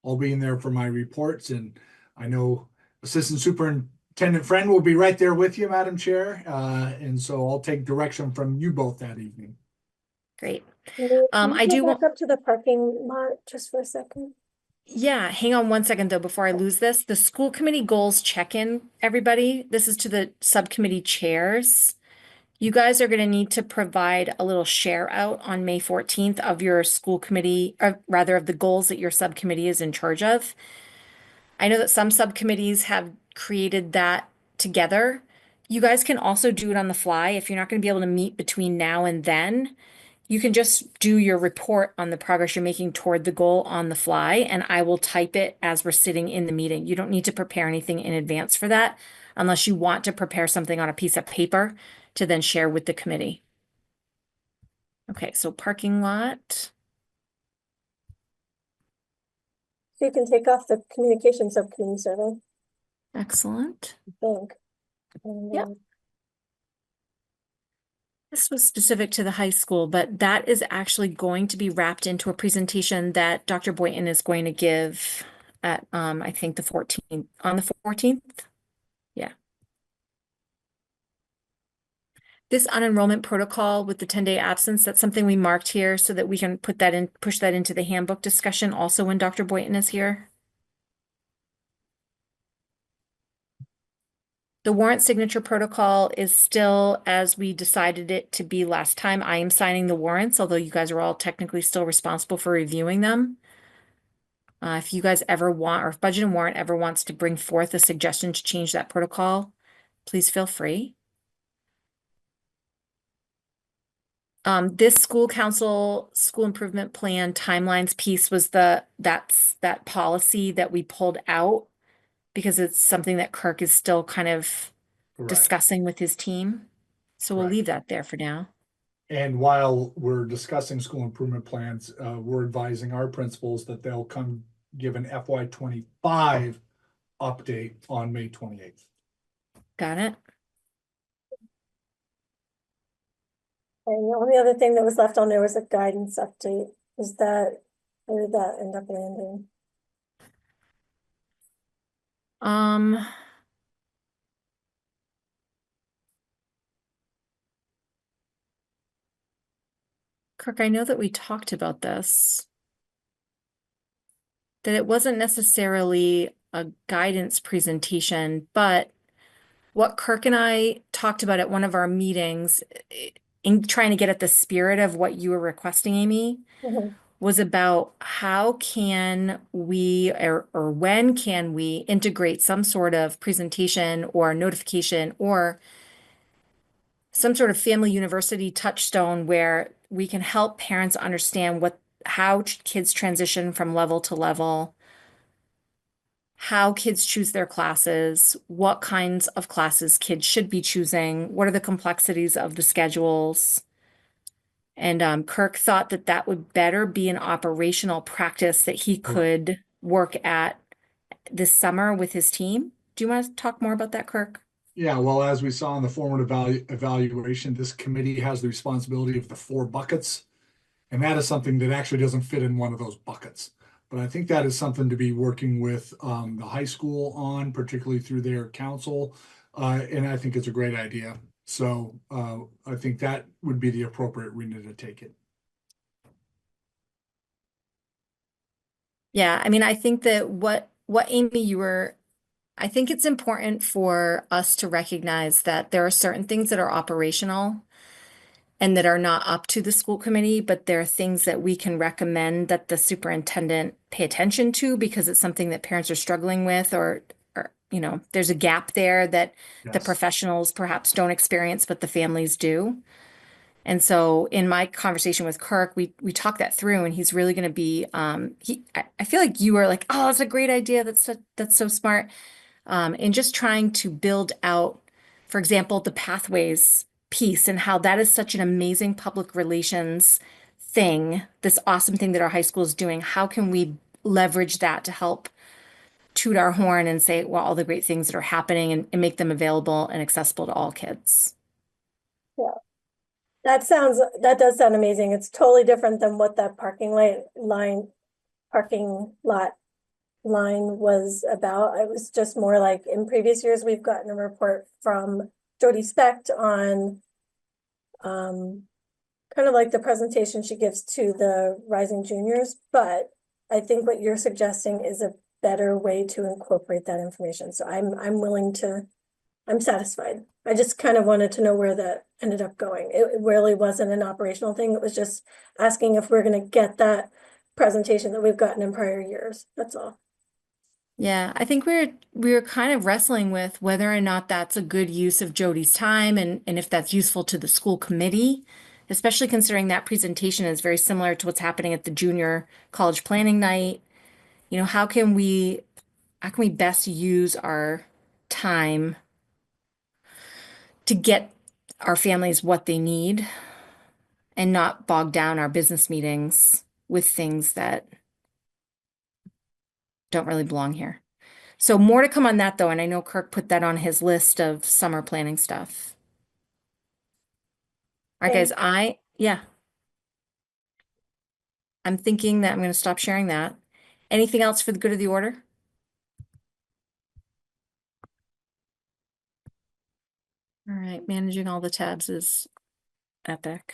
I'll be in there for my reports, and I know Assistant Superintendent Friend will be right there with you, Madam Chair. And so I'll take direction from you both that evening. Great. Can I you do go want. back up to the parking lot just for a second. Yeah, hang on one second though before I lose this. The school committee goals check-in, everybody. This is to the subcommittee chairs. You guys are going to need to provide a little share out on May 14th of your school committee, or rather of the goals that your subcommittee is in charge of. I know that some subcommittees have created that together. You guys can also do it on the fly. If you're not going to be able to meet between now and then, you can just do your report on the progress you're making toward the goal on the fly, and I will type it as we're sitting in the meeting. You don't need to prepare anything in advance for that, unless you want to prepare something on a piece of paper to then share with the committee. Okay, so parking lot. So you can take off the communication subcommittee survey, Excellent. I think. And, Yep. This was specific to the high school, but that is actually going to be wrapped into a presentation that Dr. Boynton is going to give at, I think the 14th, on the 14th. Yeah. This unenrollment protocol with the 10-day absence, that's something we marked here so that we can put that in, push that into the handbook discussion also when Dr. Boynton is here. The warrant signature protocol is still as we decided it to be last time. I am signing the warrants, although you guys are all technically still responsible for reviewing them. If you guys ever want, or if Budget and Warrant ever wants to bring forth a suggestion to change that protocol, please feel free. This school council, school improvement plan timelines piece was that policy that we pulled out because it's something that Kirk is still kind of discussing with his team. So we'll leave that there for now. And while we're discussing school improvement plans, we're advising our principals that they'll come give an FY25 update on May 28th. Got it. And the only other thing that was left on there was a guidance update. Is that, where did that end up landing? Kirk, I know that we talked about this, that it wasn't necessarily a guidance presentation, but what Kirk and I talked about at one of our meetings, in trying to get at the spirit of what you were requesting, Amy, was about how can we, or when can we integrate some sort of presentation or notification or some sort of family university touchstone where we can help parents understand how kids transition from level to level, how kids choose their classes, what kinds of classes kids should be choosing, what are the complexities of the schedules. And Kirk thought that that would better be an operational practice that he could work at this summer with his team. Do you want to talk more about that, Kirk? Yeah, well, as we saw in the formative evaluation, this committee has the responsibility of the 4 buckets. And that is something that actually doesn't fit in one of those buckets. But I think that is something to be working with the high school on, particularly through their council. And I think it's a great idea. So I think that would be the appropriate arena to take it. Yeah, I mean, I think that what Amy, I think it's important for us to recognize that there are certain things that are operational and that are not up to the school committee, but there are things that we can recommend that the superintendent pay attention to because it's something that parents are struggling with or there's a gap there that the professionals perhaps don't experience, but the families do. And so in my conversation with Kirk, we talked that through, and he's really going to be, I feel like you were like, oh, that's a great idea. That's so smart. In just trying to build out, for example, the pathways piece and how that is such an amazing public relations thing, this awesome thing that our high school is doing. How can we leverage that to help toot our horn and say, well, all the great things that are happening and make them available and accessible to all kids? Yeah. That does sound amazing. It's totally different than what that parking lot line was about. It was just more like in previous years, we've gotten a report from Jody Specht on kind of like the presentation she gives to the rising juniors, but I think what you're suggesting is a better way to incorporate that information. So I'm satisfied. I just kind of wanted to know where that ended up going. It really wasn't an operational thing. It was just asking if we're going to get that presentation that we've gotten in prior years. That's all. Yeah, I think we're kind of wrestling with whether or not that's a good use of Jody's time and if that's useful to the school committee, especially considering that presentation is very similar to what's happening at the junior college planning night. How can we best use our time to get our families what they need and not bog down our business meetings with things that don't really belong here. So more to come on that though, and I know Kirk put that on his list of summer planning stuff. All right, guys, I'm thinking that I'm going to stop sharing that. Anything else for the good of the order? All right, managing all the tabs is epic.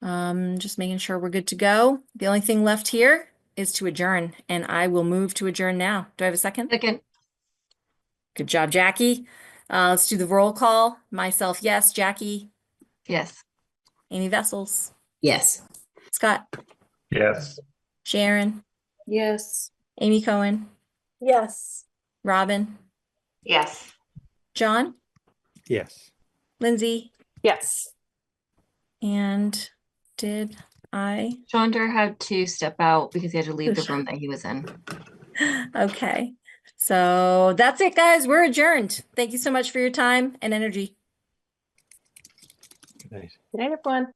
Just making sure we're good to go. The only thing left here is to adjourn, and I will move to adjourn now. Do I have a second? Second. Good job, Jackie. Let's do the roll call. Myself, yes. Jackie? Yes. Amy Vessels? Yes. Scott? Yes. Sharon? Yes. Amy Cohen? Yes. Robin? Yes. John? Yes. Lindsay? Yes. And did I? Chandra had to step out because he had to leave the room that he was in. Okay. So that's it, guys. We're adjourned. Thank you so much for your time and energy. Good night. Good night, everyone.